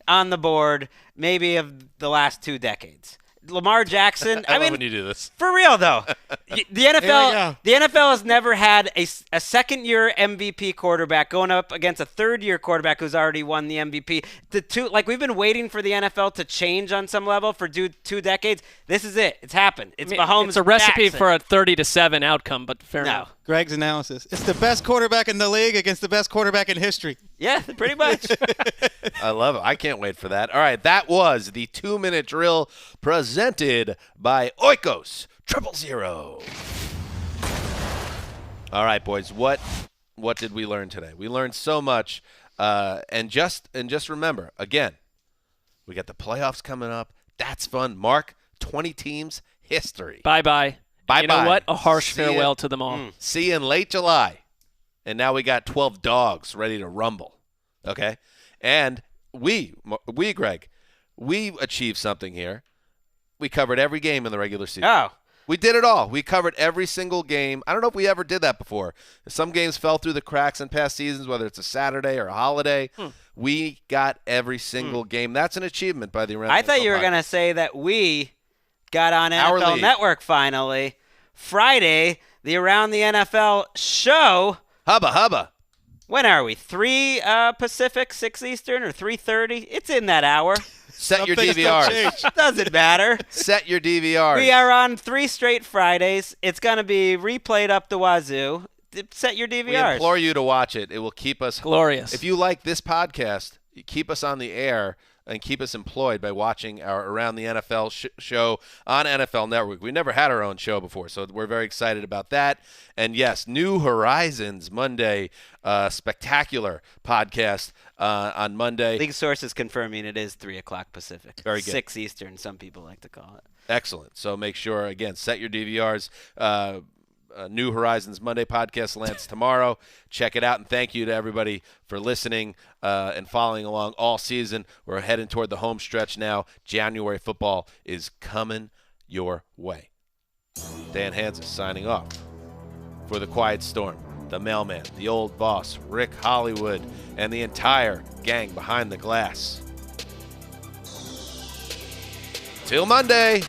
Speaker 1: on the board, maybe of the last 2 decades. Lamar Jackson.
Speaker 2: I mean, when you do this.
Speaker 1: For real though, the NFL has never had a second-year MVP quarterback going up against a third-year quarterback who's already won the MVP. We've been waiting for the NFL to change on some level for 2 decades. This is it. It's happened. It's Mahomes.
Speaker 3: It's a recipe
Speaker 1: Jackson.
Speaker 3: for a 30-7 outcome, but fair enough.
Speaker 4: Greg's analysis. It's the best quarterback in the league against the best quarterback in history.
Speaker 1: Yeah, pretty much.
Speaker 2: I love it. I can't wait for that. All right, that was the 2-minute drill presented by Oikos 000. All right, boys. What did we learn today? We learned so much. And just remember, again, we got the playoffs coming up. That's fun. Mark, 20 teams, history.
Speaker 3: Bye-bye.
Speaker 2: Bye-bye.
Speaker 3: You know what? A harsh farewell to them all.
Speaker 2: See you in late July. And now we got 12 dogs ready to rumble. Okay? And we, Greg, we achieved something here. We covered every game in the regular season.
Speaker 1: Oh.
Speaker 2: We did it all. We covered every single game. I don't know if we ever did that before. Some games fell through the cracks in past seasons, whether it's a Saturday or a holiday. We got every single game. That's an achievement by the Around
Speaker 1: I thought
Speaker 2: NFL
Speaker 1: you were
Speaker 2: podcast.
Speaker 1: going to say that we got on
Speaker 2: Our
Speaker 1: NFL
Speaker 2: league.
Speaker 1: Network finally. Friday, the Around the NFL show.
Speaker 2: Hubba.
Speaker 1: When are we? 3 Pacific, 6 Eastern, or 3:30? It's in that hour.
Speaker 2: Set your DVRs.
Speaker 1: Doesn't matter.
Speaker 2: Set your DVRs.
Speaker 1: We are on 3 straight Fridays. It's going to be replayed up the wazoo. Set your DVRs.
Speaker 2: We implore you to watch it. It will keep us
Speaker 3: glorious.
Speaker 2: If you like this podcast, keep us on the air and keep us employed by watching our Around the NFL show on NFL Network. We never had our own show before, so we're very excited about that. And yes, New Horizons Monday, spectacular podcast on Monday.
Speaker 1: League sources confirming it is 3 o'clock Pacific.
Speaker 2: Very good.
Speaker 1: 6 Eastern, some people like to call it.
Speaker 2: Excellent. So make sure, again, set your DVRs. New Horizons Monday podcast lands tomorrow. Check it out, and thank you to everybody for listening and following along all season. We're heading toward the home stretch now. January football is coming your way. Dan Hansis signing off for the Quiet Storm, the mailman, the old boss, Rick Hollywood, and the entire gang behind the glass. Till Monday.